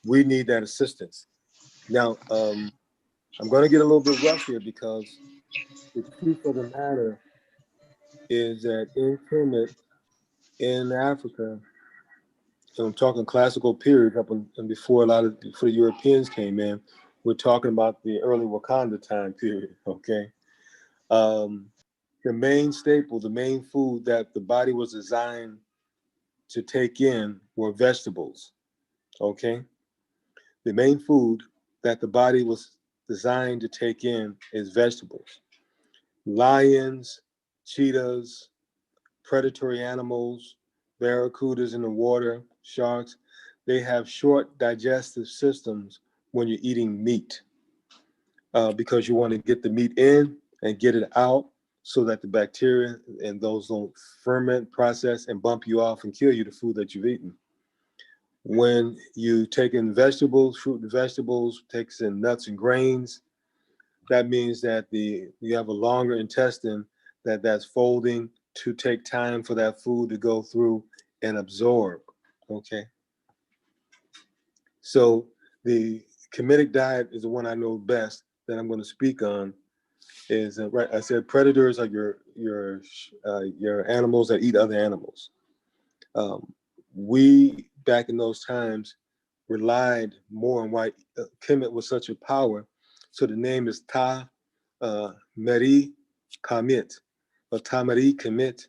We need that assistance. Now, I'm going to get a little bit rough here because the truth of the matter is that in Kemet, in Africa, and I'm talking classical period up and before before the Europeans came in, we're talking about the early Wakanda time period, okay? The main staple, the main food that the body was designed to take in were vegetables, okay? The main food that the body was designed to take in is vegetables. Lions, cheetahs, predatory animals, barracudas in the water, sharks, they have short digestive systems when you're eating meat because you want to get the meat in and get it out so that the bacteria and those don't ferment, process, and bump you off and kill you, the food that you've eaten. When you take in vegetables, fruit and vegetables, takes in nuts and grains, that means that you have a longer intestine that's folding to take time for that food to go through and absorb, okay? So the Kemetic diet is the one I know best that I'm going to speak on. Is right? I said predators are your animals that eat other animals. We back in those times relied more on why Kemet was such a power. So the name is Ta Meri Kamit, or Tamari Kemet,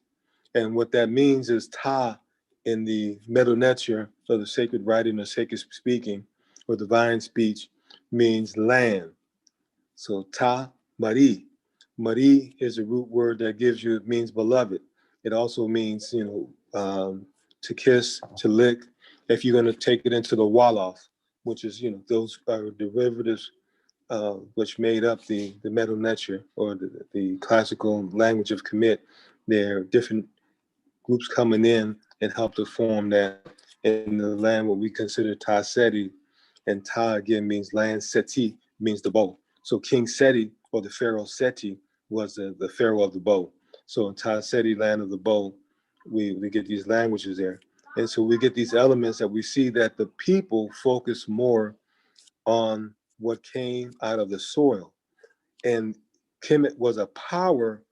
and what that means is Ta in the Medu Neter, or the sacred writing or sacred speaking or divine speech, means land. So Ta Mari. Mari is a root word that means beloved. It also means, to kiss, to lick. If you're going to take it into the Wolof, which is, those are derivatives which made up the Medu Neter, or the classical language of Kemet. There are different groups coming in and help to form that in the land what we consider Ta Seti. And Ta again means land, Seti means the bow. So King Seti, or the Pharaoh Seti, was the Pharaoh of the bow. So in Ta Seti, land of the bow, we get these languages there. And so we get these elements that we see that the people focus more on what came out of the soil. And Kemet was a power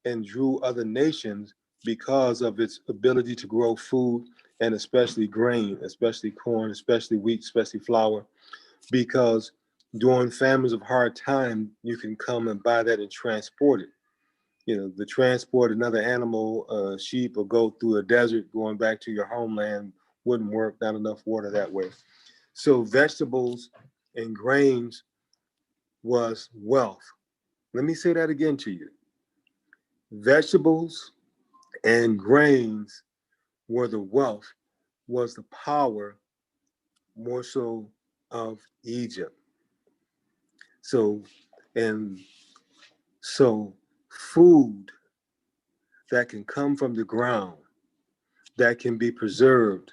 and drew other nations because of its ability to grow food, and especially grain, especially corn, especially wheat, especially flour, because during famines of hard time, you can come and buy that and transport it. The transport another animal, sheep, or goat through a desert going back to your homeland wouldn't work, not enough water that way. So vegetables and grains was wealth. Let me say that again to you. Vegetables and grains were the wealth, was the power more so of Egypt. So, and so food that can come from the ground, that can be preserved,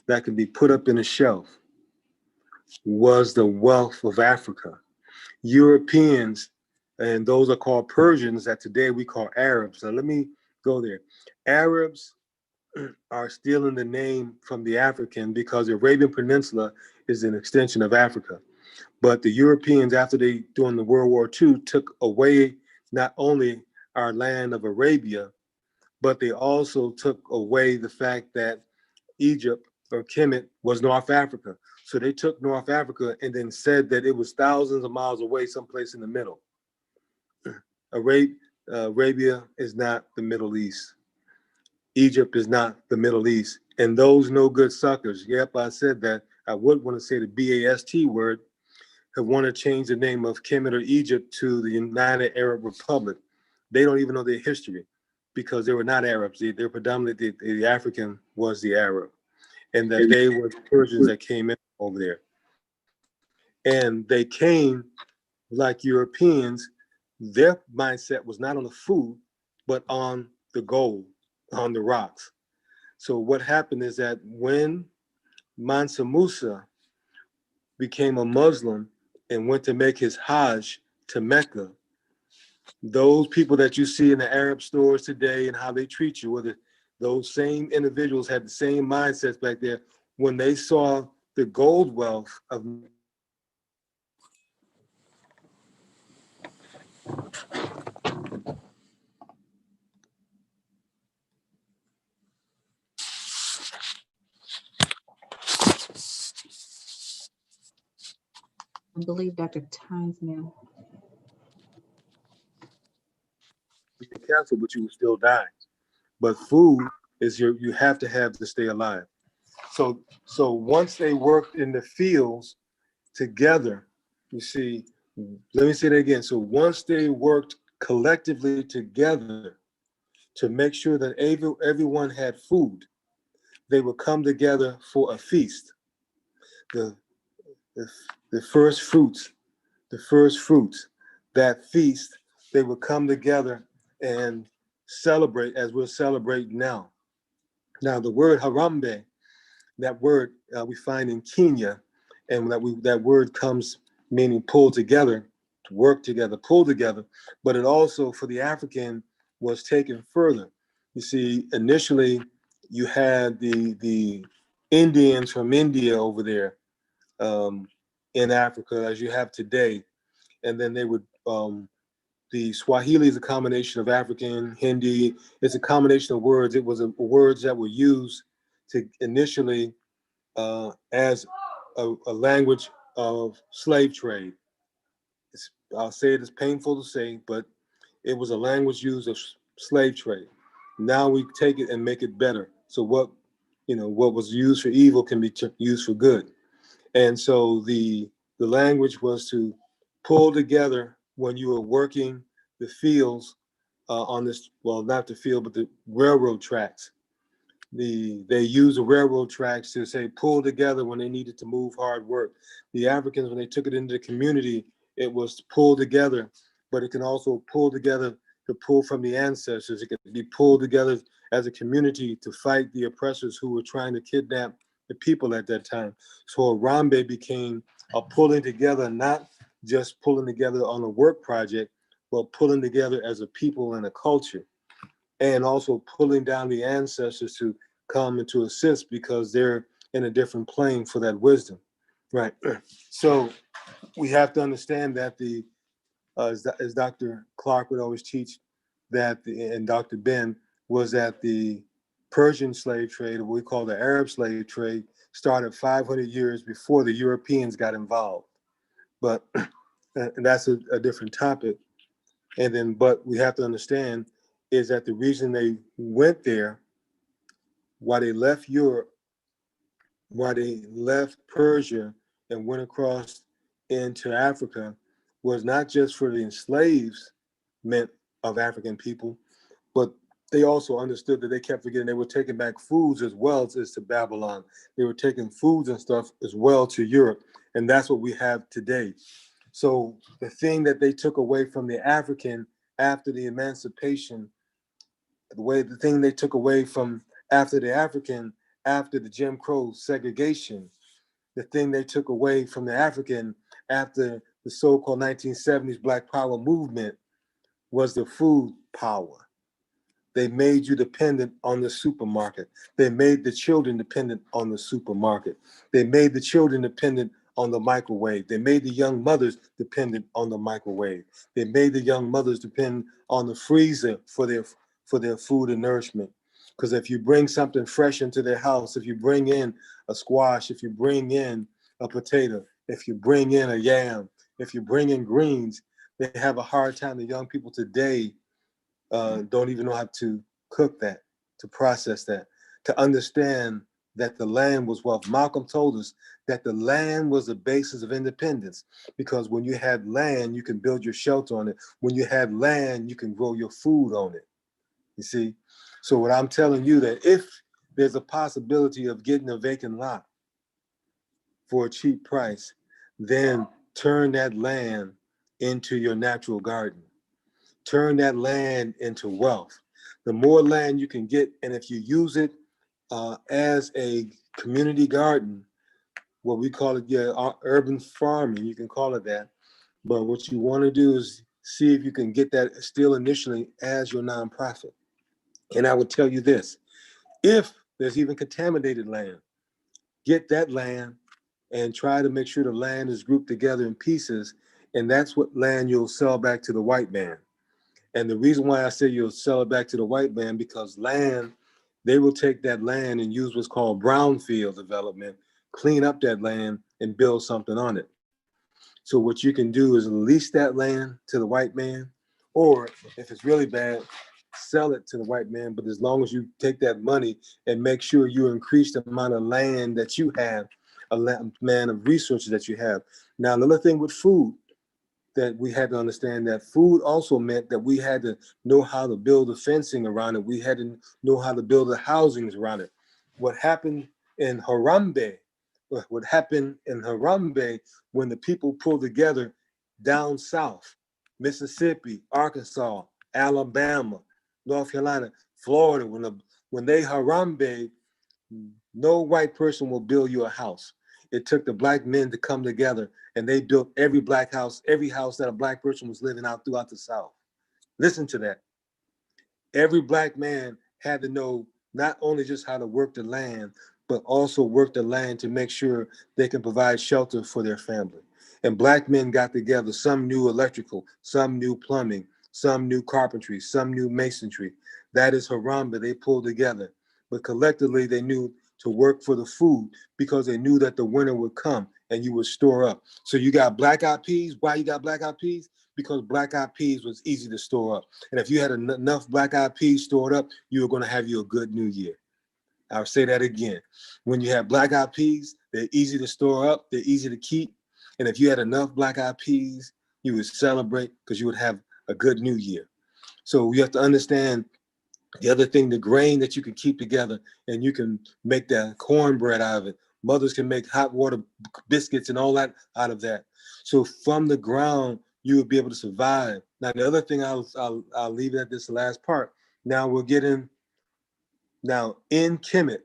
that can be put up in a shelf, was the wealth of Africa. Europeans, and those are called Persians that today we call Arabs. Now let me go there. Arabs are stealing the name from the African because the Arabian Peninsula is an extension of Africa. But the Europeans, after they, during the World War II, took away not only our land of Arabia, but they also took away the fact that Egypt or Kemet was North Africa. So they took North Africa and then said that it was thousands of miles away, someplace in the middle. Arabia is not the Middle East. Egypt is not the Middle East. And those no good suckers, yep, I said that. I would want to say the BAST word, have want to change the name of Kemet or Egypt to the United Arab Republic. They don't even know their history because they were not Arabs. They're predominantly, the African was the Arab. And that they were the Persians that came in over there. And they came like Europeans. Their mindset was not on the food, but on the gold, on the rocks. So what happened is that when Mansa Musa became a Muslim and went to make his Hajj to Mecca, those people that you see in the Arab stores today and how they treat you, whether those same individuals had the same mindsets back there when they saw the gold wealth of I believe Dr. Tynes now. careful, but you will still die. But food is you have to stay alive. So once they worked in the fields together, you see, let me say that again. So once they worked collectively together to make sure that everyone had food, they would come together for a feast. The first fruits, that feast, they would come together and celebrate as we're celebrating now. Now the word Harambe, that word we find in Kenya, and that word comes meaning pull together, to work together, pull together, but it also for the African was taken further. You see, initially you had the Indians from India over there in Africa, as you have today, and then they would the Swahili is a combination of African, Hindi. It's a combination of words. It was words that were used to initially as a language of slave trade. I'll say it is painful to say, but it was a language used of slave trade. Now we take it and make it better. So what was used for evil can be used for good. And so the language was to pull together when you were working the fields on this, well, not the field, but the railroad tracks. They use the railroad tracks to say pull together when they needed to move hard work. The Africans, when they took it into the community, it was to pull together, but it can also pull together to pull from the ancestors. It can be pulled together as a community to fight the oppressors who were trying to kidnap the people at that time. So Harambe became a pulling together, not just pulling together on a work project, but pulling together as a people and a culture. And also pulling down the ancestors to come and to assist because they're in a different plane for that wisdom, right? So we have to understand that as Dr. Clark would always teach, and Dr. Ben, was that the Persian slave trade, or what we call the Arab slave trade, started 500 years before the Europeans got involved. But and that's a different topic. And then, but we have to understand is that the reason they went there, why they left Europe, why they left Persia and went across into Africa, was not just for the enslaved meant of African people, but they also understood that they kept forgetting they were taking back foods as well as to Babylon. They were taking foods and stuff as well to Europe, and that's what we have today. So the thing that they took away from the African after the emancipation, the thing they took away from after the African, after the Jim Crow segregation, the thing they took away from the African after the so-called 1970s Black Power movement was the food power. They made you dependent on the supermarket. They made the children dependent on the supermarket. They made the children dependent on the microwave. They made the young mothers dependent on the microwave. They made the young mothers depend on the freezer for their food and nourishment. Because if you bring something fresh into their house, if you bring in a squash, if you bring in a potato, if you bring in a yam, if you bring in greens, they have a hard time. The young people today don't even know how to cook that, to process that, to understand that the land was wealth. Malcolm told us that the land was the basis of independence, because when you had land, you can build your shelter on it. When you had land, you can grow your food on it. You see? So what I'm telling you, that if there's a possibility of getting a vacant lot for a cheap price, then turn that land into your natural garden. Turn that land into wealth. The more land you can get, and if you use it as a community garden, what we call it, urban farming, you can call it that. But what you want to do is see if you can get that still initially as your nonprofit. And I would tell you this, if there's even contaminated land, get that land and try to make sure the land is grouped together in pieces, and that's what land you'll sell back to the white man. And the reason why I say you'll sell it back to the white man, because land, they will take that land and use what's called brownfield development, clean up that land and build something on it. So what you can do is lease that land to the white man, or if it's really bad, sell it to the white man. But as long as you take that money and make sure you increase the amount of land that you have, man of resources that you have. Now, another thing with food that we had to understand, that food also meant that we had to know how to build the fencing around it. We had to know how to build the housings around it. What happened in Harambe, when the people pulled together down south, Mississippi, Arkansas, Alabama, North Carolina, Florida, when they Harambe, no white person will build you a house. It took the black men to come together, and they built every house that a black person was living out throughout the South. Listen to that. Every black man had to know not only just how to work the land, but also work the land to make sure they can provide shelter for their family. And black men got together. Some knew electrical, some knew plumbing, some knew carpentry, some knew masonry. That is Harambe. They pulled together. But collectively, they knew to work for the food, because they knew that the winter would come and you would store up. So you got black-eyed peas. Why you got black-eyed peas? Because black-eyed peas was easy to store up. And if you had enough black-eyed peas stored up, you were going to have you a good new year. I'll say that again. When you have black-eyed peas, they're easy to store up, they're easy to keep. And if you had enough black-eyed peas, you would celebrate, because you would have a good new year. So you have to understand the other thing, the grain that you can keep together, and you can make that cornbread out of it. Mothers can make hot water biscuits and all that out of that. So from the ground, you would be able to survive. Now, the other thing, I'll leave it at this last part. Now we'll get in. Now in Kemet,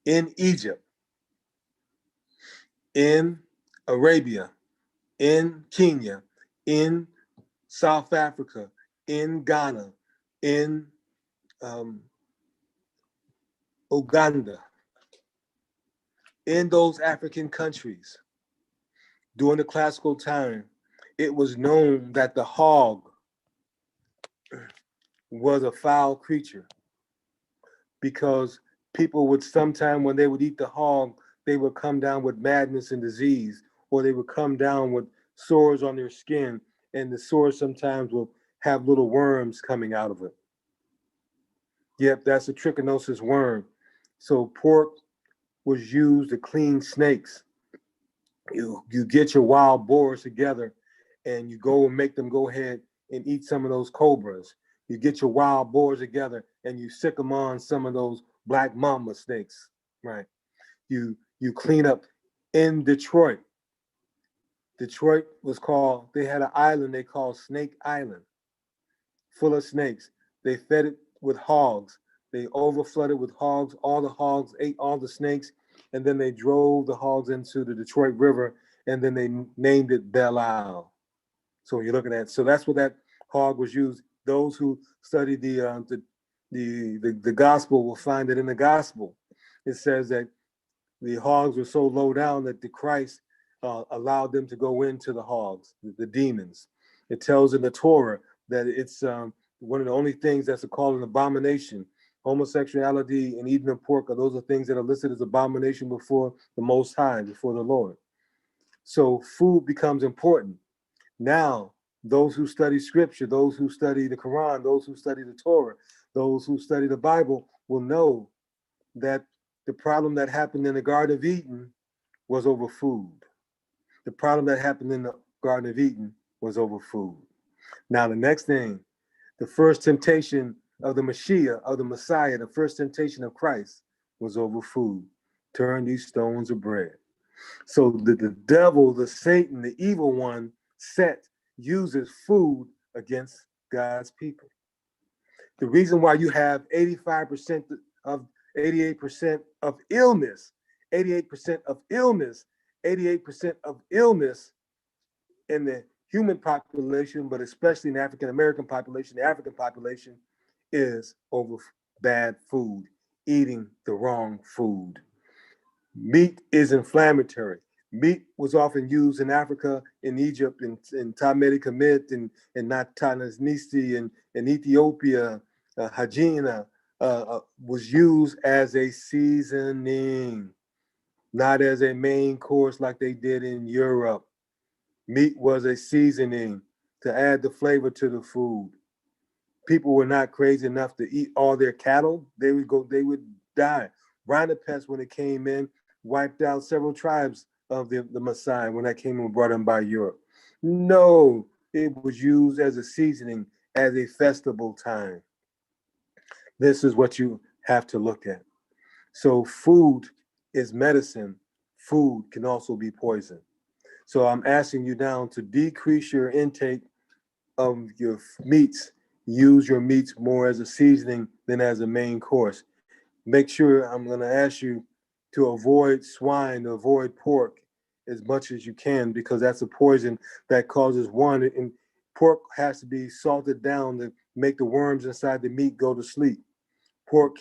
in Egypt, in Arabia, in Kenya, in South Africa, in Ghana, in Uganda, in those African countries, during the classical time, it was known that the hog was a foul creature, because people would sometime, when they would eat the hog, they would come down with madness and disease, or they would come down with sores on their skin, and the sores sometimes will have little worms coming out of it. Yep, that's a trichinosis worm. So pork was used to clean snakes. You get your wild boars together, and you go and make them go ahead and eat some of those cobras. You get your wild boars together and you sick them on some of those black mamba snakes, right? You clean up in Detroit. Detroit was called, they had an island they called Snake Island, full of snakes. They fed it with hogs. They overflooded with hogs. All the hogs ate all the snakes, and then they drove the hogs into the Detroit River, and then they named it Belle Isle. So you're looking at, so that's what that hog was used. Those who study the gospel will find that in the gospel, it says that the hogs were so low down that the Christ allowed them to go into the hogs, the demons. It tells in the Torah that it's one of the only things that's called an abomination. Homosexuality and eating of pork, those are things that are listed as abomination before the Most High, before the Lord. So food becomes important. Now, those who study scripture, those who study the Quran, those who study the Torah, those who study the Bible will know that the problem that happened in the Garden of Eden was over food. The problem that happened in the Garden of Eden was over food. Now, the next thing, the first temptation of the Mashiach, of the Messiah, the first temptation of Christ was over food. Turn these stones to bread. So the devil, the Satan, the evil one, Set, uses food against God's people. The reason why you have 88% of illness, 88% of illness in the human population, but especially in the African American population, the African population, is over bad food, eating the wrong food. Meat is inflammatory. Meat was often used in Africa, in Egypt, in Tamil Kemet, and Natanisi, and in Ethiopia. Hajina was used as a seasoning, not as a main course like they did in Europe. Meat was a seasoning to add the flavor to the food. People were not crazy enough to eat all their cattle. They would die. Rhino pest, when it came in, wiped out several tribes of the Maasai when that came and brought them by Europe. No, it was used as a seasoning, as a festival time. This is what you have to look at. So food is medicine. Food can also be poison. So I'm asking you now to decrease your intake of your meats. Use your meats more as a seasoning than as a main course. Make sure, I'm going to ask you to avoid swine, to avoid pork as much as you can, because that's a poison that causes one, and pork has to be salted down to make the worms inside the meat go to sleep. Pork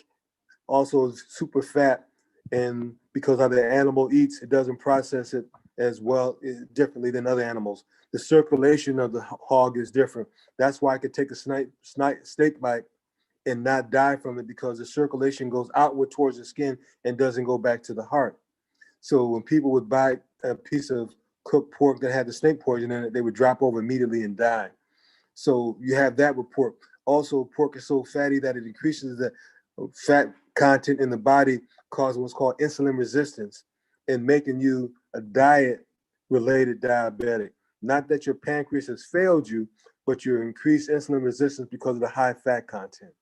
also is super fat, and because how the animal eats, it doesn't process it as well, differently than other animals. The circulation of the hog is different. That's why I could take a steak bite and not die from it, because the circulation goes outward towards the skin and doesn't go back to the heart. So when people would buy a piece of cooked pork that had the snake poison in it, they would drop over immediately and die. So you have that with pork. Also, pork is so fatty that it increases the fat content in the body, causing what's called insulin resistance and making you a diet-related diabetic. Not that your pancreas has failed you, but your increased insulin resistance because of the high fat content.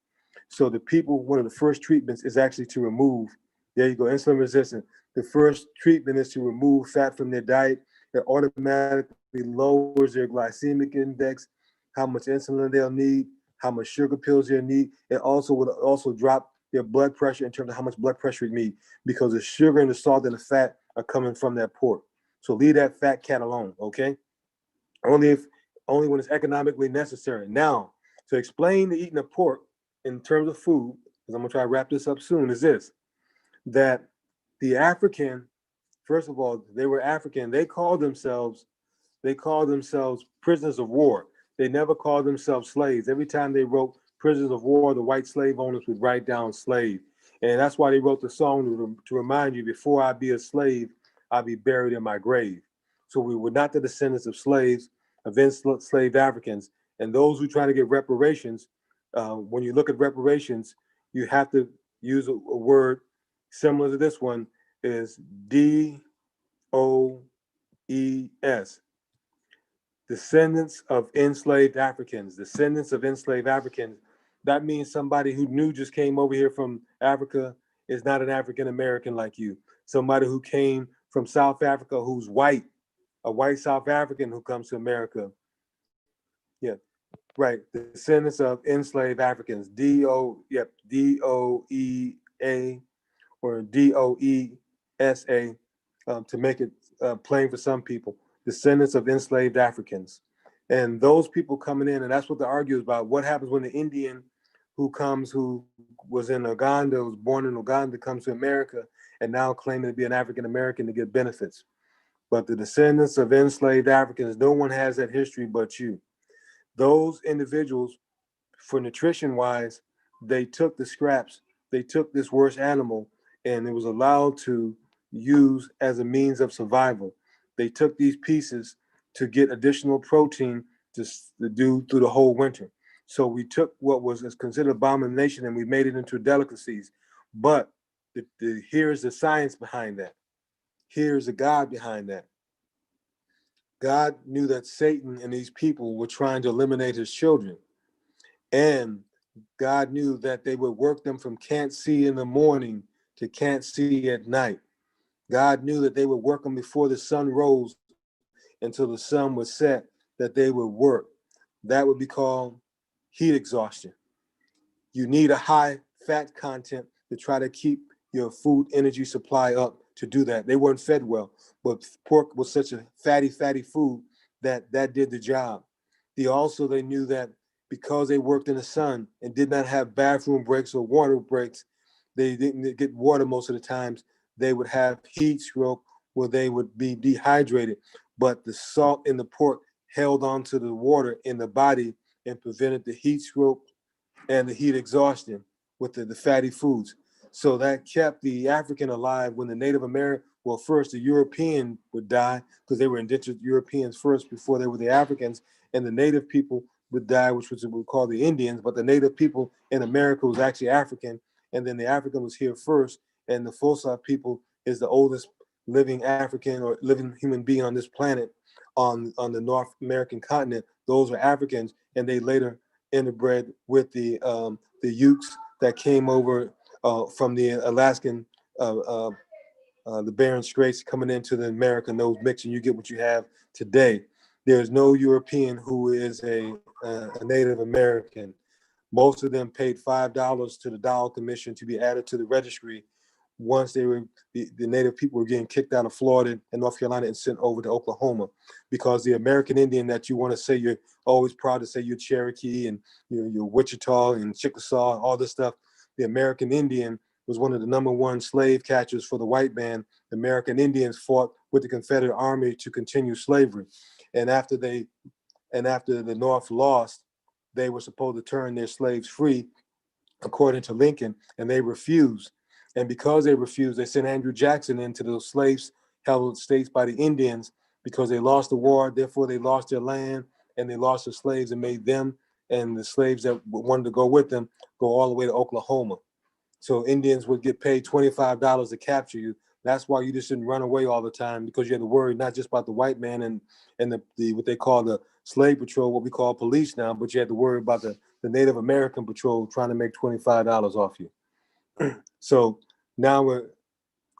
So the people, one of the first treatments is actually to remove, there you go, insulin resistant. The first treatment is to remove fat from their diet. It automatically lowers their glycemic index, how much insulin they'll need, how much sugar pills they'll need. It also would also drop their blood pressure in terms of how much blood pressure you need, because the sugar and the salt and the fat are coming from that pork. So leave that fat cat alone, okay? Only when it's economically necessary. Now, to explain the eating of pork in terms of food, because I'm gonna try to wrap this up soon, is this, that the African, first of all, they were African. They called themselves prisoners of war. They never called themselves slaves. Every time they wrote prisoners of war, the white slave owners would write down slave. And that's why they wrote the song to remind you, before I be a slave, I'll be buried in my grave. So we were not the descendants of slaves, of enslaved Africans. And those who try to get reparations, when you look at reparations, you have to use a word similar to this one, is DOES. descendants of enslaved Africans, descendants of enslaved Africans. That means somebody who new just came over here from Africa is not an African American like you. Somebody who came from South Africa who's white, a white South African who comes to America. Yeah, right. Descendants of enslaved Africans, D-O-E-A or D-O-E-S-A, to make it plain for some people. Descendants of enslaved Africans. And those people coming in, and that's what the argument is about. What happens when the Indian who was in Uganda, was born in Uganda, comes to America and now claiming to be an African American to get benefits? But the descendants of enslaved Africans, no one has that history but you. Those individuals, for nutrition wise, they took the scraps, they took this worst animal, and it was allowed to use as a means of survival. They took these pieces to get additional protein to do through the whole winter. So we took what was considered abomination and we made it into delicacies. But here's the science behind that. Here's the God behind that. God knew that Satan and these people were trying to eliminate his children. And God knew that they would work them from can't see in the morning to can't see at night. God knew that they would work them before the sun rose until the sun was set, that they would work. That would be called heat exhaustion. You need a high fat content to try to keep your food energy supply up to do that. They weren't fed well, but pork was such a fatty food that did the job. They knew that because they worked in the sun and did not have bathroom breaks or water breaks, they didn't get water most of the times. They would have heat stroke where they would be dehydrated, but the salt in the pork held onto the water in the body and prevented the heat stroke and the heat exhaustion with the fatty foods. So that kept the African alive when the Native American, well, first the European would die because they were indentured Europeans first before they were the Africans, and the Native people would die, which was what we call the Indians, but the Native people in America was actually African, and then the African was here first, and the Fossa people is the oldest living African or living human being on this planet on the North American continent. Those were Africans, and they later interbred with the Utes that came over from the Alaskan, the Bering Straits coming into the America, and those mix, and you get what you have today. There's no European who is a Native American. Most of them paid $5 to the Dial Commission to be added to the registry once the Native people were getting kicked out of Florida and North Carolina and sent over to Oklahoma, because the American Indian that you want to say, you're always proud to say you're Cherokee and you're Wichita and Chickasaw, all this stuff. The American Indian was one of the #1 slave catchers for the white man. The American Indians fought with the Confederate Army to continue slavery. And after the North lost, they were supposed to turn their slaves free, according to Lincoln, and they refused. And because they refused, they sent Andrew Jackson into those slaves held states by the Indians because they lost the war. Therefore, they lost their land and they lost the slaves and made them and the slaves that wanted to go with them go all the way to Oklahoma. So Indians would get paid $25 to capture you. That's why you just didn't run away all the time, because you had to worry not just about the white man and the what they call the slave patrol, what we call police now, but you had to worry about the Native American patrol trying to make $25 off you. So now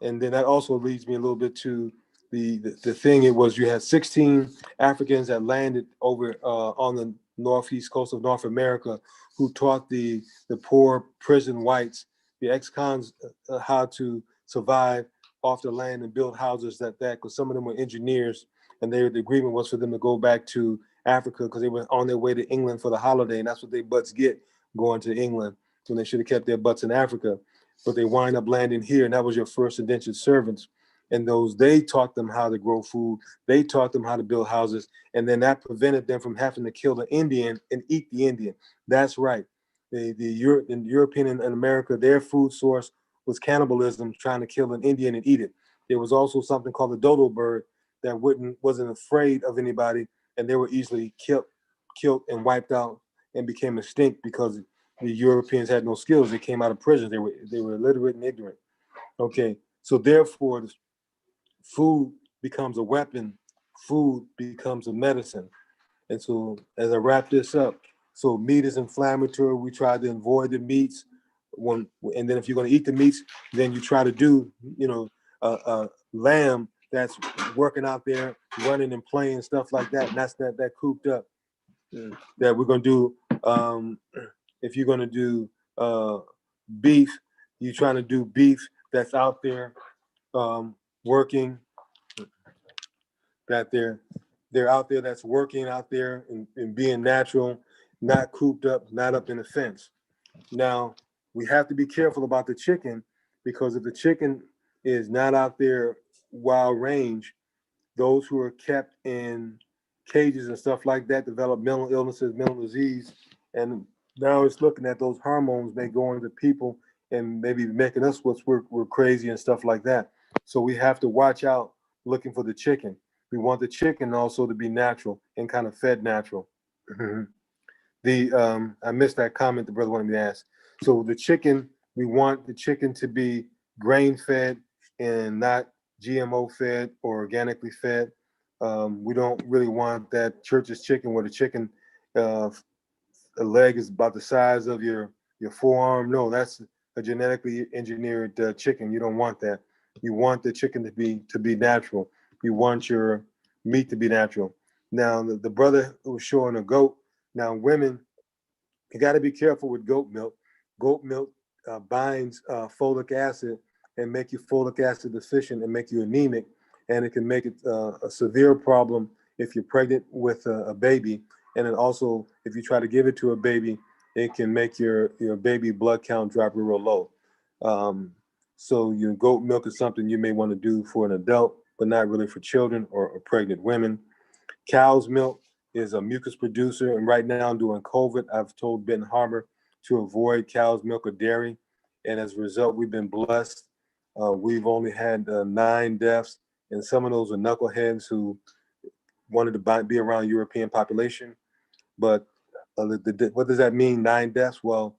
and then that also leads me a little bit to the thing. It was, you had 16 Africans that landed over on the northeast coast of North America who taught the poor prison whites, the ex-cons, how to survive off the land and build houses because some of them were engineers, and the agreement was for them to go back to Africa because they were on their way to England for the holiday, and that's what their butts get going to England when they should have kept their butts in Africa. But they wind up landing here, and that was your first indentured servants. And they taught them how to grow food. They taught them how to build houses. And then that prevented them from having to kill the Indian and eat the Indian. That's right. The European and America, their food source was cannibalism, trying to kill an Indian and eat it. There was also something called the dodo bird that wasn't afraid of anybody, and they were easily killed and wiped out and became extinct because the Europeans had no skills. They came out of prison. They were illiterate and ignorant. Okay, so therefore, food becomes a weapon. Food becomes a medicine. And so as I wrap this up, so meat is inflammatory. We try to avoid the meats. And then if you're going to eat the meats, then you try to do, lamb that's working out there, running and playing, stuff like that. And that's that cooped up. That we're going to do, if you're going to do beef, you're trying to do beef that's out there working, that they're out there, that's working out there and being natural, not cooped up, not up in a fence. Now, we have to be careful about the chicken, because if the chicken is not out there wild range, those who are kept in cages and stuff like that develop mental illnesses, mental disease, and now it's looking at those hormones may go into people and maybe making us we're crazy and stuff like that. So we have to watch out looking for the chicken. We want the chicken also to be natural and kind of fed natural. I missed that comment the brother wanted me to ask. So the chicken, we want the chicken to be grain fed and not GMO fed or organically fed. We don't really want that church's chicken where the chicken a leg is about the size of your forearm. No, that's a genetically engineered chicken. You don't want that. You want the chicken to be natural. You want your meat to be natural. Now the brother was showing a goat. Now women, you got to be careful with goat milk. Goat milk binds folic acid and make you folic acid deficient and make you anemic, and it can make it a severe problem if you're pregnant with a baby. And then also, if you try to give it to a baby, it can make your baby blood count drop real low. So your goat milk is something you may want to do for an adult, but not really for children or pregnant women. Cow's milk is a mucus producer, and right now during COVID, I've told Benton Harbor to avoid cow's milk or dairy, and as a result, we've been blessed. We've only had 9 deaths, and some of those are knuckleheads who wanted to be around European population. But what does that mean, 9 deaths? Well,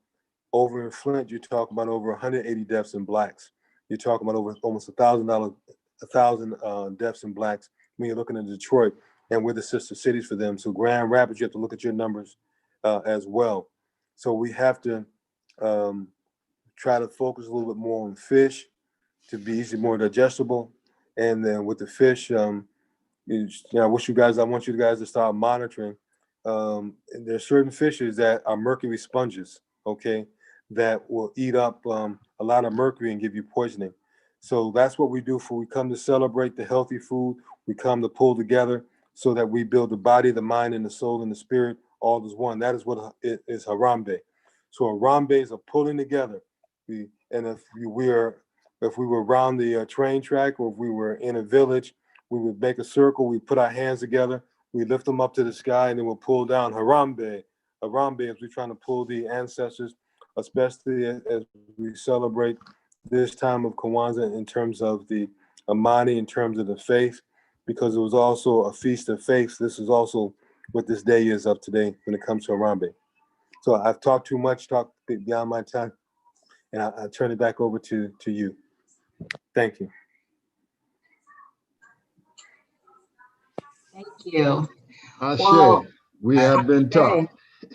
over in Flint, you're talking about over 180 deaths in blacks. You're talking about over almost 1,000 deaths in blacks when you're looking at Detroit, and we're the sister cities for them. So Grand Rapids, you have to look at your numbers as well. So we have to try to focus a little bit more on fish to be easy, more digestible. And then with the fish, I want you guys to start monitoring. There's certain fishes that are mercury sponges, okay, that will eat up a lot of mercury and give you poisoning. So that's what we do we come to celebrate the healthy food. We come to pull together so that we build the body, the mind, and the soul, and the spirit, all as one. That is what it is Harambe. So Harambe is a pulling together. If we were around the train track, or if we were in a village, we would make a circle, we put our hands together, we lift them up to the sky, and then we'll pull down Harambe. Harambe, as we're trying to pull the ancestors, especially as we celebrate this time of Kwanzaa in terms of the Imani, in terms of the faith, because it was also a feast of faith. This is also what this day is of today when it comes to Harambe. So I've talked too much, talked beyond my time, and I turn it back over to you. Thank you. Thank you. Ashe, we have been taught.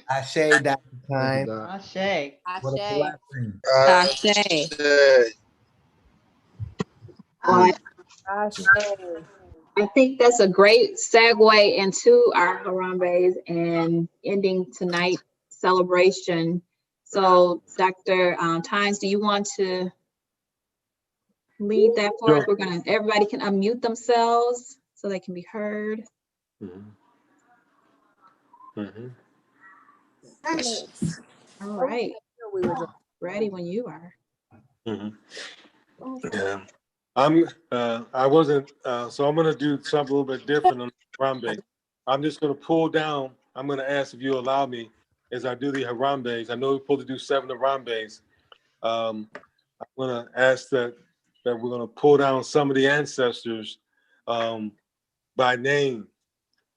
Ashe, Dr. Time. Ashe. What a blessing. I think that's a great segue into our Harambes and ending tonight's celebration. So, Dr. Tynes, do you want to lead that for us? Everybody can unmute themselves so they can be heard. All right. Ready when you are. Yeah. I wasn't, so I'm gonna do something a little bit different on Harambe. I'm just gonna pull down, I'm gonna ask if you allow me, as I do the Harambes. I know we're supposed to do 7 Harambes. I'm gonna ask that we're gonna pull down some of the ancestors by name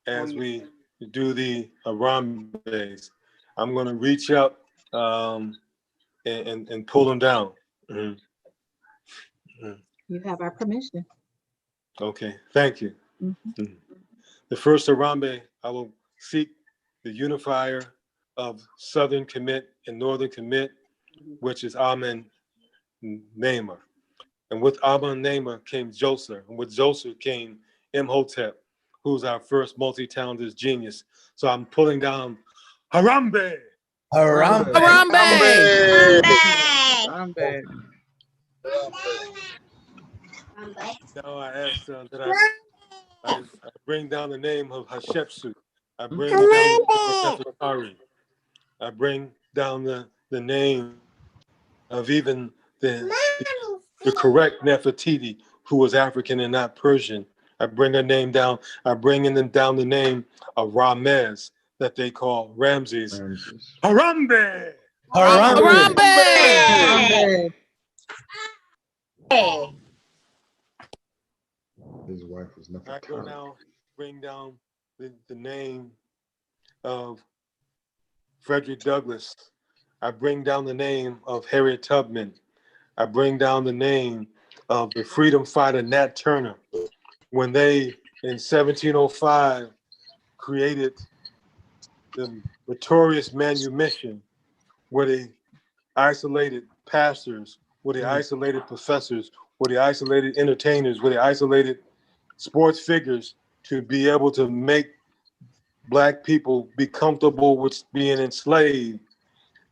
as we do the Harambes. I'm gonna reach up and pull them down. You have our permission. Okay, thank you. The first Harambe I will seek the unifier of Southern Commit and Northern Commit, which is Amen Namer. And with Amen Namer came Joseph, and with Joseph came Imhotep, who's our first multi-talented genius. So I'm pulling down Harambe. Harambe. Harambe. Harambe. Now I ask that I bring down the name of Hatshepsut. I bring down the name of Nefertari. I bring down the name of even the correct Nefertiti, who was African and not Persian. I bring her name down. I bring in down the name of Ramez, that they call Ramses. Harambe! Harambe. Harambe. His wife was I go now, bring down the name of Frederick Douglass. I bring down the name of Harriet Tubman. I bring down the name of the freedom fighter Nat Turner. When they, in 1705, created the notorious manumission, where they isolated pastors, where they isolated professors, where they isolated entertainers, where they isolated sports figures to be able to make Black people be comfortable with being enslaved.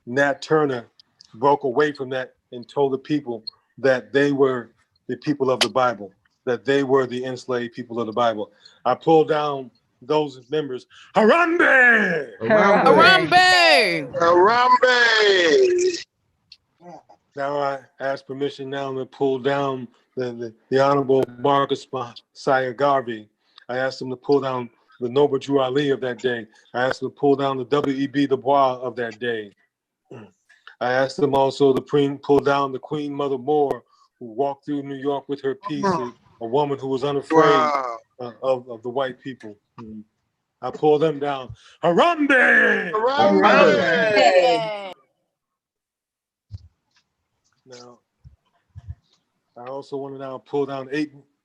Nat Turner broke away from that and told the people that they were the people of the Bible, that they were the enslaved people of the Bible. I pulled down those members. Harambe! Harambe. Harambe! Now I ask permission now to pull down the Honorable Marcus Messiah Garvey. I asked him to pull down the Noble Drew Ali of that day. I asked him to pull down the W.E.B. Du Bois of that day. I asked him also to pull down the Queen Mother Moore, who walked through New York with her piece, a woman who was unafraid of the white people. I pulled them down. Harambe! Harambe! Now, I also want to now pull down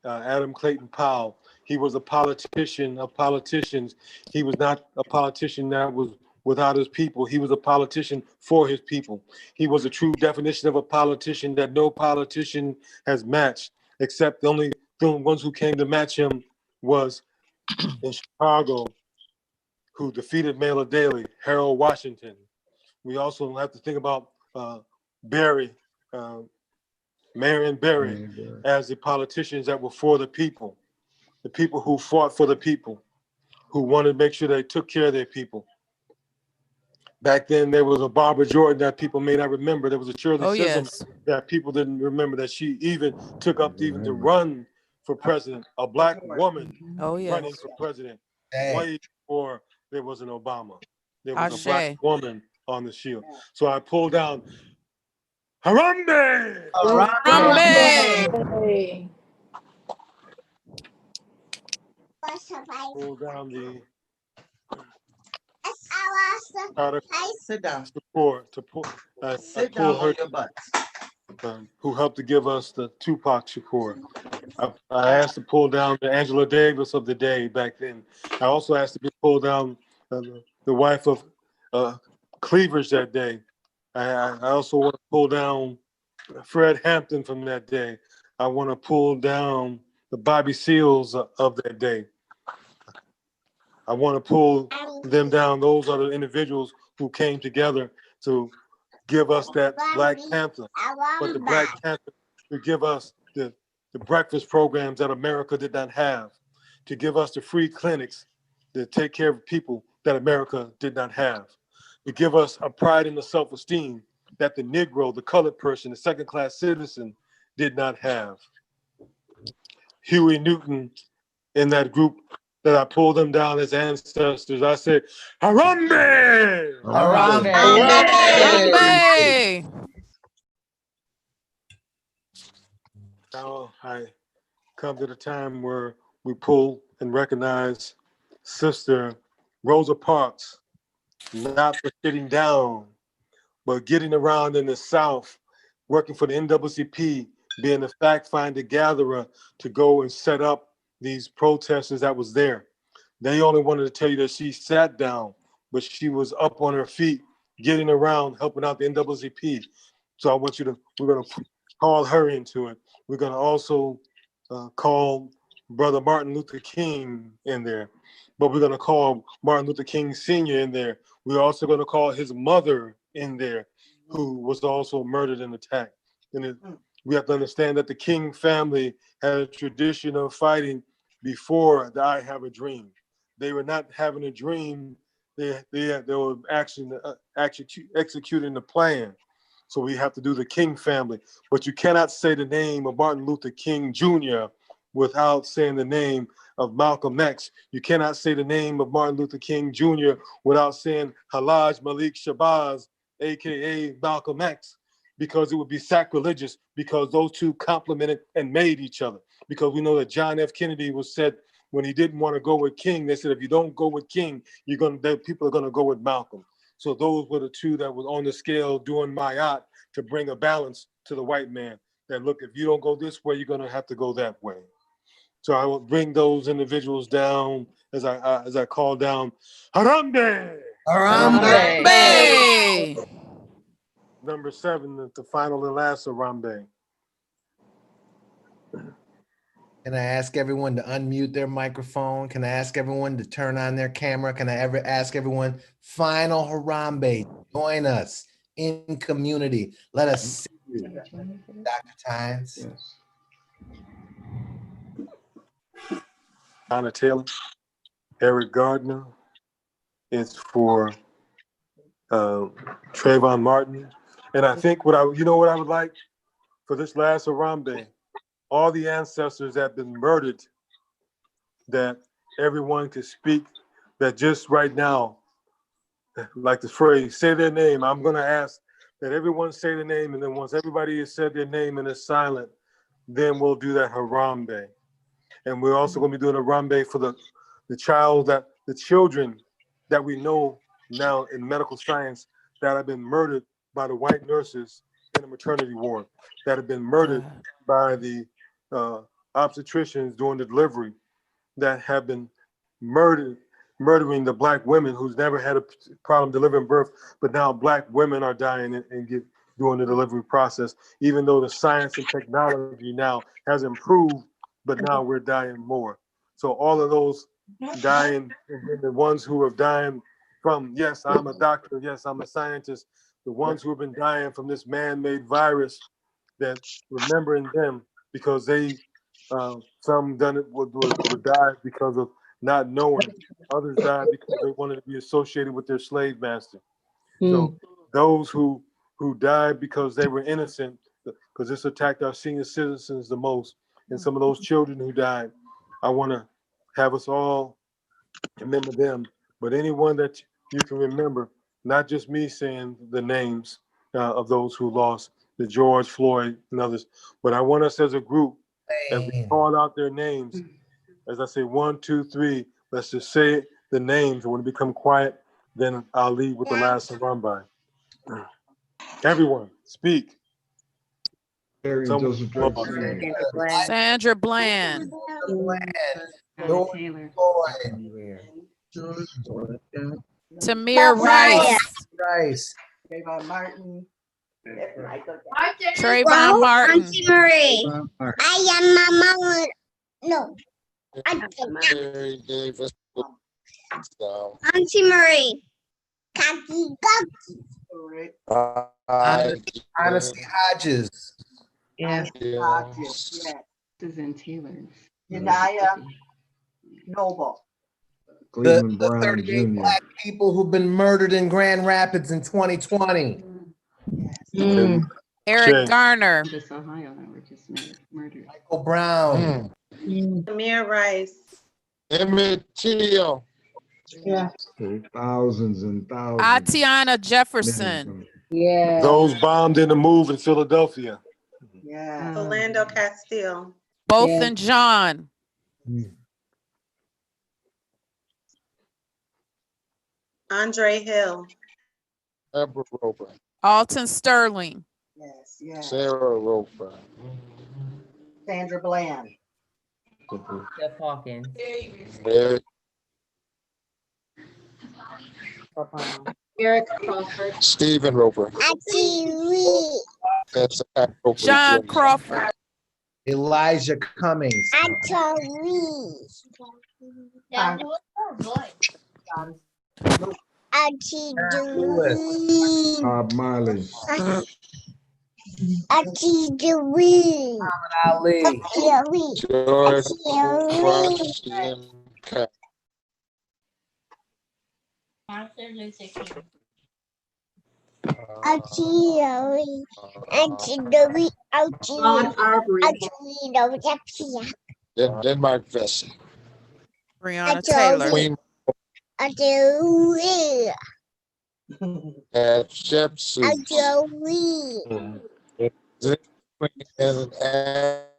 Adam Clayton Powell. He was a politician of politicians. He was not a politician that was without his people. He was a politician for his people. He was a true definition of a politician that no politician has matched, except the only ones who came to match him was in Chicago, who defeated Mela Daley, Harold Washington. We also have to think about Barry, Marion Barry, as the politicians that were for the people who fought for the people, who wanted to make sure they took care of their people. Back then, there was a Barbara Jordan that people may not remember. There was a Shirley Chisholm that people didn't remember, that she even took up to run for president, a Black woman running for president, way before there was an Obama. There was a Black woman on the shield. So I pulled down Harambe! Harambe. Pull down the Sit down. support to pull. Sit down on your butt. Who helped to give us the Tupac Shakur. I asked to pull down the Angela Davis of the day back then. I also asked to be pulled down the wife of Cleavage that day. I also want to pull down Fred Hampton from that day. I want to pull down the Bobby Seals of that day. I want to pull them down. Those are the individuals who came together to give us that Black Panther. But the Black Panther to give us the breakfast programs that America did not have, to give us the free clinics to take care of people that America did not have, to give us a pride and a self-esteem that the Negro, the colored person, the second-class citizen did not have. Huey Newton in that group that I pulled them down as ancestors, I said, Harambe! Harambe. Now I come to the time where we pull and recognize Sister Rosa Parks, not for sitting down, but getting around in the South, working for the NAACP, being a fact finder gatherer to go and set up these protesters that was there. They only wanted to tell you that she sat down, but she was up on her feet, getting around, helping out the NAACP. So I want you to, we're going to call her into it. We're going to also call Brother Martin Luther King in there, but we're going to call Martin Luther King Sr. in there. We're also going to call his mother in there, who was also murdered and attacked. And we have to understand that the King family had a tradition of fighting before the I Have a Dream. They were not having a dream. They were actually executing the plan. So we have to do the King family. But you cannot say the name of Martin Luther King Jr. without saying the name of Malcolm X. You cannot say the name of Martin Luther King Jr. without saying Halaj Malik Shabazz, AKA Malcolm X, because it would be sacrilegious, because those two complemented and made each other. Because we know that John F. Kennedy was said when he didn't want to go with King, they said, if you don't go with King, people are gonna go with Malcolm. So those were the two that was on the scale doing Mayat to bring a balance to the white man. That look, if you don't go this way, you're gonna have to go that way. So I will bring those individuals down as I call down Harambe. Harambe. Number 7, the final and last Harambe. Can I ask everyone to unmute their microphone? Can I ask everyone to turn on their camera? Can I ever ask everyone, final Harambe, join us in community. Let us see you. Dr. Tynes. Anna Taylor, Eric Gardner. It's for Trayvon Martin. And I think what I would like for this last Harambe, all the ancestors that have been murdered, that everyone could speak, that just right now, like the phrase, say their name. I'm going to ask that everyone say the name, and then once everybody has said their name and is silent, then we'll do that Harambe. And we're also going to be doing a Harambe for the children that we know now in medical science that have been murdered by the white nurses in the maternity ward, that have been murdered by the obstetricians during the delivery, that have been murdering the black women who's never had a problem delivering birth, but now black women are dying and during the delivery process, even though the science and technology now has improved, but now we're dying more. So all of those dying, and the ones who have died from, yes, I'm a doctor, yes, I'm a scientist, the ones who have been dying from this man-made virus, that remembering them, because they, some done it would die because of not knowing. Others died because they wanted to be associated with their slave master. So those who died because they were innocent, because this attacked our senior citizens the most, and some of those children who died, I want to have us all remember them. But anyone that you can remember, not just me saying the names of those who lost, the George Floyd and others, but I want us as a group, as we call out their names, as I say 1, 2, 3, let's just say the names. And when it become quiet, then I'll leave with the last Harambe. Everyone, speak. Sandra Bland. Tamir Rice. Trayvon Martin. Trayvon Martin. Auntie Marie. I am my mama. No. Auntie Marie. Kaki Honesty Hodges. Yes. Hodges, yes. Susan Taylor. Yanaya Noble. The 38 Black people who've been murdered in Grand Rapids in 2020. Eric Garner. Ohio that were just murdered. Michael Brown. Tamir Rice. Emmett Till. Yeah. Thousands and thousands. Atiana Jefferson. Yeah. Those bombed in the move in Philadelphia. Yeah. Orlando Castile. Both and John. Andre Hill. Deborah Roper. Alton Sterling. Yes, yes. Sarah Roper. Sandra Bland. Jeff Hawkins. Eric Crawford. Stephen Roper. That's Roper. John Crawford. Elijah Cummings. Lewis. Bob Marley. George Washington. Denmark Vesey. Breonna Taylor. Queen.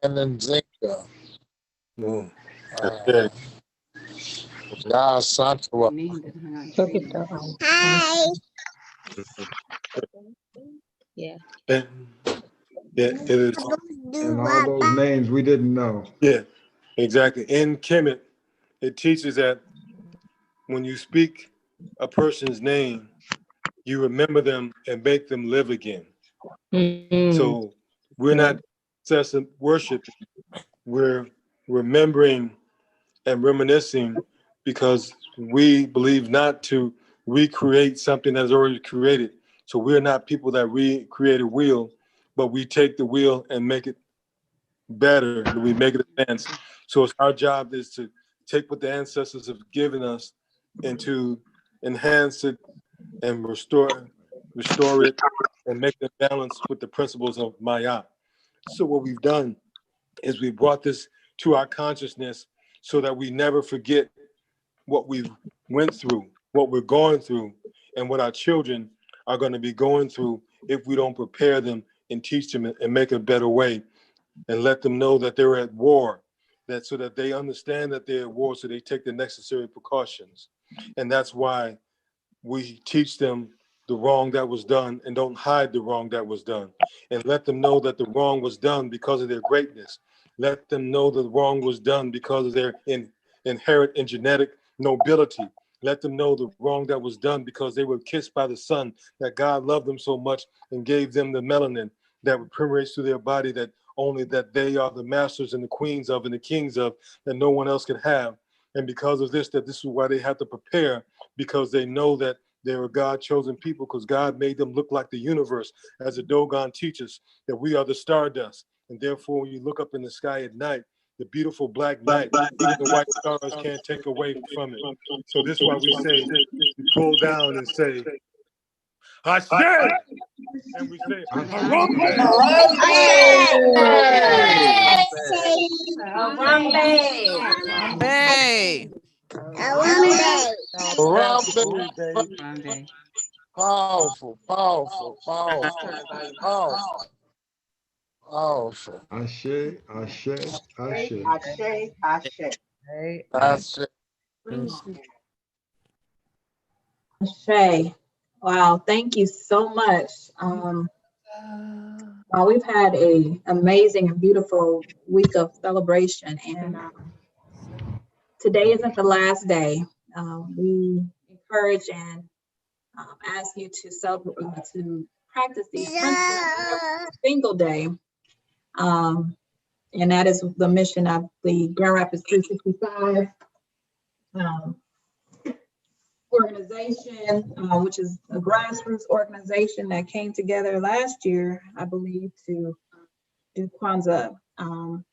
And then Zinga. Okay. Hi. Yeah. Yeah, it is. And all those names we didn't know. Yeah, exactly. In Kemet, it teaches that when you speak a person's name, you remember them and make them live again. So we're not incessant worshiping, we're remembering and reminiscing because we believe not to recreate something that's already created. So we're not people that recreate a wheel, but we take the wheel and make it better, and we make it advance. So it's our job is to take what the ancestors have given us and to enhance it and restore it and make it balance with the principles of Maya. So what we've done is we brought this to our consciousness so that we never forget what we went through, what we're going through, and what our children are going to be going through if we don't prepare them and teach them and make a better way and let them know that they're at war, that so that they understand that they're at war, so they take the necessary precautions. And that's why we teach them the wrong that was done and don't hide the wrong that was done, and let them know that the wrong was done because of their greatness. Let them know the wrong was done because of their inherent and genetic nobility. Let them know the wrong that was done because they were kissed by the sun, that God loved them so much and gave them the melanin that permeates through their body, that only that they are the masters and the queens of and the kings of, that no one else can have. And because of this, that this is why they have to prepare, because they know that they're a God-chosen people, because God made them look like the universe, as the Dogon teaches, that we are the stardust. And therefore, when you look up in the sky at night, the beautiful black night, even the white stars can't take away from it. So this is why we say, we pull down and say, Hashem! And we say, Harambe! Harambe. Powerful, powerful, powerful, powerful, powerful. Ashe, Ashe, Ashe. Ashe, Ashe. Ashe. Ashe. Wow, thank you so much. Wow, we've had an amazing and beautiful week of celebration, and today isn't the last day. We encourage and ask you to celebrate, to practice these principles every single day. And that is the mission of the Grand Rapids 365 organization, which is a grassroots organization that came together last year, I believe, to do Kwanzaa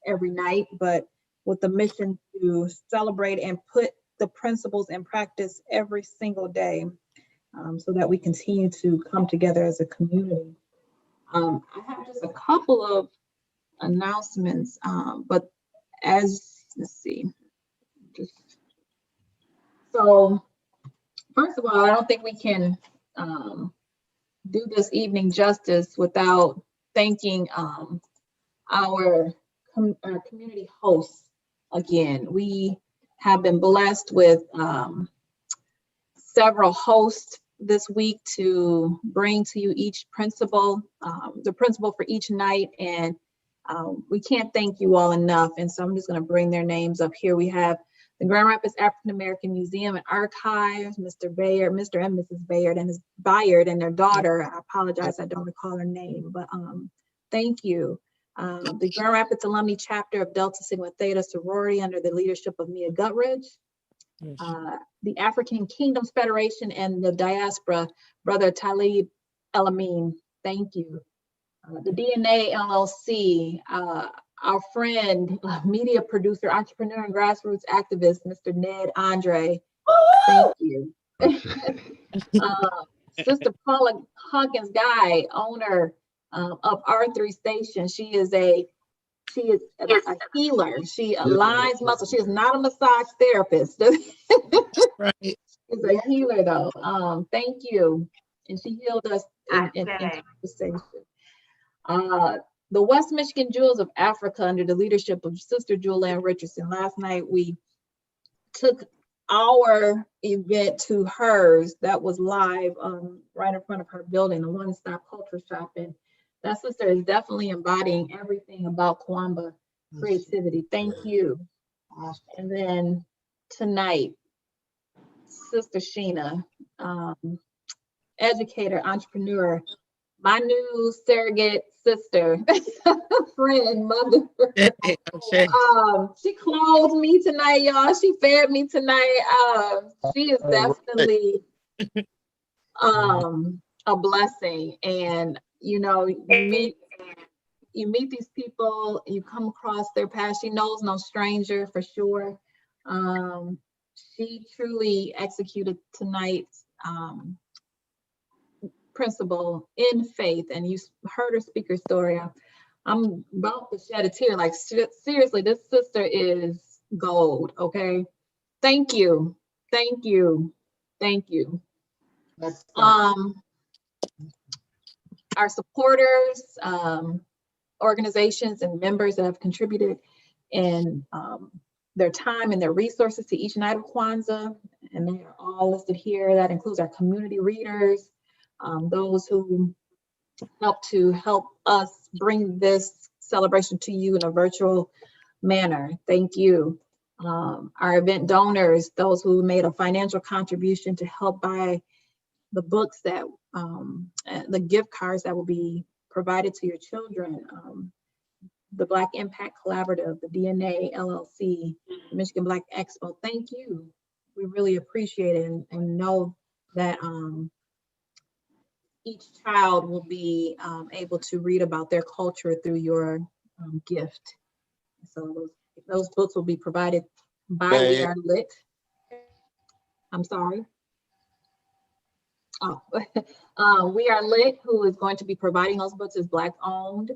every night, but with the mission to celebrate and put the principles in practice every single day, so that we continue to come together as a community. I have just a couple of announcements, but let's see. So first of all, I don't think we can do this evening justice without thanking our community hosts again. We have been blessed with several hosts this week to bring to you each principle, the principle for each night, and we can't thank you all enough. And so I'm just going to bring their names up here. We have the Grand Rapids African American Museum and Archives, Mr. Bayard, Mr. and Mrs. Bayard and their daughter. I apologize, I don't recall her name, but thank you. The Grand Rapids Alumni Chapter of Delta Sigma Theta Sorority under the leadership of Mia Gutridge. The African Kingdoms Federation and the Diaspora, Brother Talib El-Amin, thank you. The DNA LLC, our friend, media producer, entrepreneur, and grassroots activist, Mr. Ned Andre, thank you. Sister Paula Hawkins Guy, owner of R3 Station. She is a healer. She aligns muscles. She is not a massage therapist. Right. She's a healer though. Thank you. And she healed us in conversation. The West Michigan Jewels of Africa under the leadership of Sister Julianne Richardson. Last night we took our event to hers that was live right in front of her building, the One Stop Culture Shop. And that sister is definitely embodying everything about Kwanzaa creativity. Thank you. And then tonight, Sister Sheena, educator, entrepreneur, my new surrogate sister, friend, mother. She clothed me tonight, y'all. She fed me tonight. She is definitely a blessing. And you know, you meet these people, you come across their past. She knows no stranger for sure. She truly executed tonight's principle in faith, and you heard her speak her story. I'm about to shed a tear. Like seriously, this sister is gold. Okay, thank you, thank you, thank you. Our supporters, organizations, and members that have contributed in their time and their resources to each night of Kwanzaa, and they are all listed here. That includes our community readers, those who help us bring this celebration to you in a virtual manner. Thank you. Our event donors, those who made a financial contribution to help buy the books that, the gift cards that will be provided to your children. The Black Impact Collaborative, the DNA LLC, the Michigan Black Expo. Thank you. We really appreciate it and know that each child will be able to read about their culture through your gift. So those books will be provided by We Are Lit. I'm sorry. We Are Lit, who is going to be providing those books, is Black owned.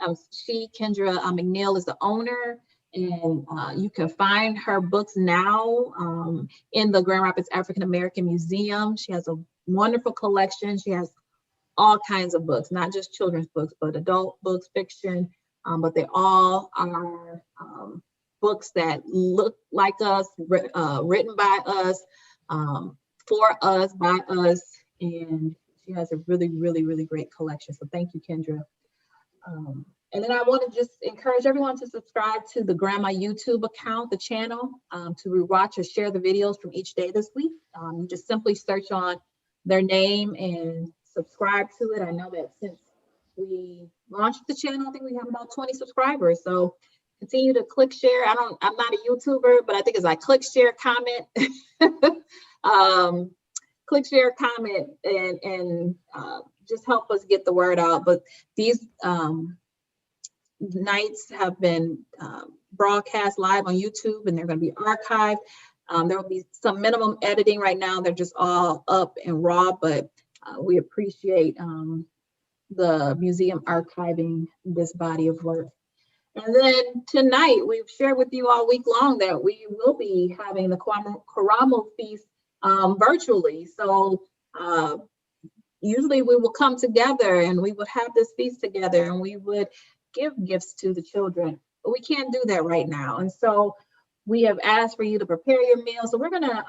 Kendra McNeil is the owner, and you can find her books now in the Grand Rapids African American Museum. She has a wonderful collection. She has all kinds of books, not just children's books, but adult books, fiction, but they all are books that look like us, written by us, for us, by us, and she has a really, really, really great collection. So thank you, Kendra. And then I want to just encourage everyone to subscribe to the Grandma YouTube account, the channel, to rewatch or share the videos from each day this week. You just simply search on their name and subscribe to it. I know that since we launched the channel, I think we have about 20 subscribers. So continue to click share. I'm not a YouTuber, but I think it's like click, share, comment. Click, share, comment, and just help us get the word out. But these nights have been broadcast live on YouTube, and they're going to be archived. There will be some minimum editing right now. They're just all up and raw, but we appreciate the museum archiving this body of work. And then tonight, we've shared with you all week long that we will be having the Karamu Feast virtually. So usually we will come together and we would have this feast together and we would give gifts to the children, but we can't do that right now. And so we have asked for you to prepare your meal. So we're gonna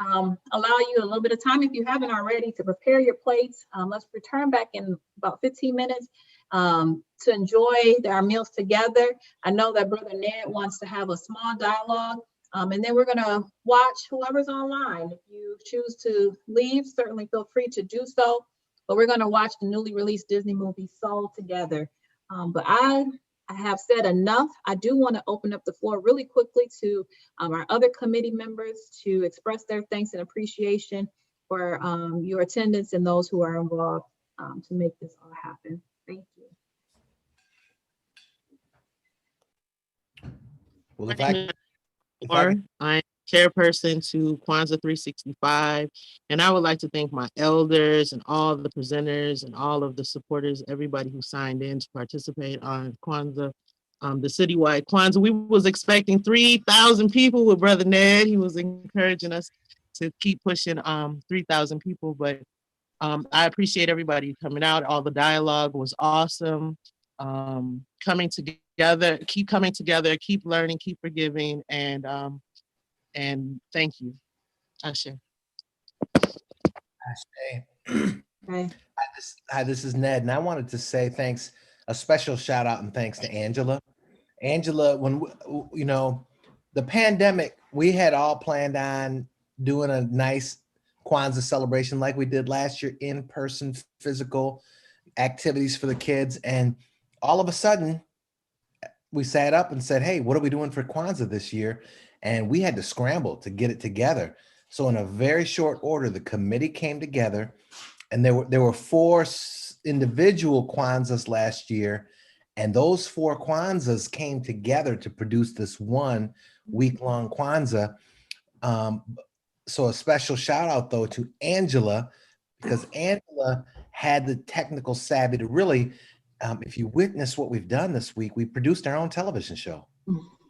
allow you a little bit of time, if you haven't already, to prepare your plates. Let's return back in about 15 minutes to enjoy our meals together. I know that Brother Ned wants to have a small dialogue And then we're gonna watch whoever's online. If you choose to leave, certainly feel free to do so. But we're gonna watch the newly released Disney movie Soul together. But I have said enough. I do want to open up the floor really quickly to our other committee members to express their thanks and appreciation for your attendance and those who are involved to make this all happen. Thank you. Well, I'm chairperson to Kwanzaa 365, and I would like to thank my elders and all the presenters and all of the supporters, everybody who signed in to participate on Kwanzaa, the citywide Kwanzaa. We was expecting 3,000 people with Brother Ned. He was encouraging us to keep pushing 3,000 people, but I appreciate everybody coming out. All the dialogue was awesome. Coming together, keep coming together, keep learning, keep forgiving, and thank you. Ashe. Hi, this is Ned, and I wanted to say thanks, a special shout out and thanks to Angela. Angela, when you know, the pandemic, we had all planned on doing a nice Kwanzaa celebration like we did last year, in-person physical activities for the kids, and all of a sudden we sat up and said, hey, what are we doing for Kwanzaa this year? And we had to scramble to get it together. So in a very short order, the committee came together, and there were 4 individual Kwanzaas last year, and those 4 Kwanzaas came together to produce this one week-long Kwanzaa. So a special shout out though to Angela, because Angela had the technical savvy to really, if you witness what we've done this week, we produced our own television show.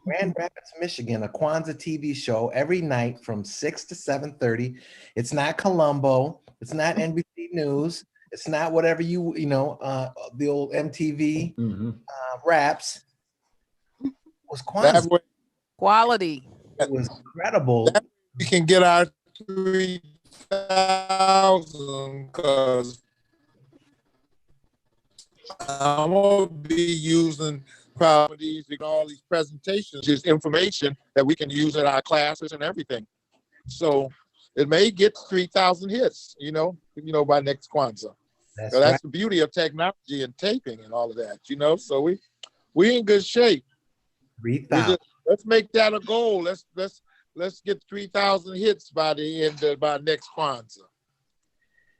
Grand Rapids, Michigan, a Kwanzaa TV show every night from 6 to 7:30. It's not Columbo. It's not NBC News. It's not whatever you know, the old MTV raps. It was Kwanzaa. Quality. It was incredible. We can get our 3,000 because I'm gonna be using probably all these presentations, just information that we can use in our classes and everything. So it may get 3,000 hits, you know, by next Kwanzaa. That's, that's the beauty of technology and taping and all of that, you know. So we in good shape. 3,000. Let's make that a goal. Let's get 3,000 hits by the end of by next Kwanzaa.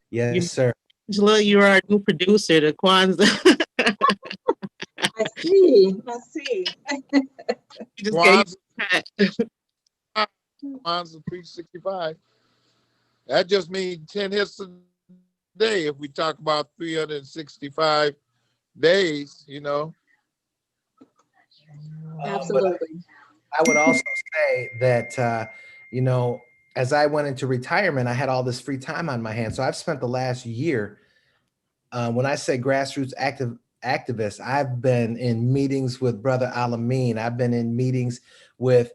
Yes, sir. Angela, you are our new producer to Kwanzaa. I see. You just Kwanzaa 365. That just means 10 hits a day if we talk about 365 days, you know. Absolutely. I would also say that, you know, as I went into retirement, I had all this free time on my hands. So I've spent the last year, when I say grassroots activist, I've been in meetings with Brother Alameen. I've been in meetings with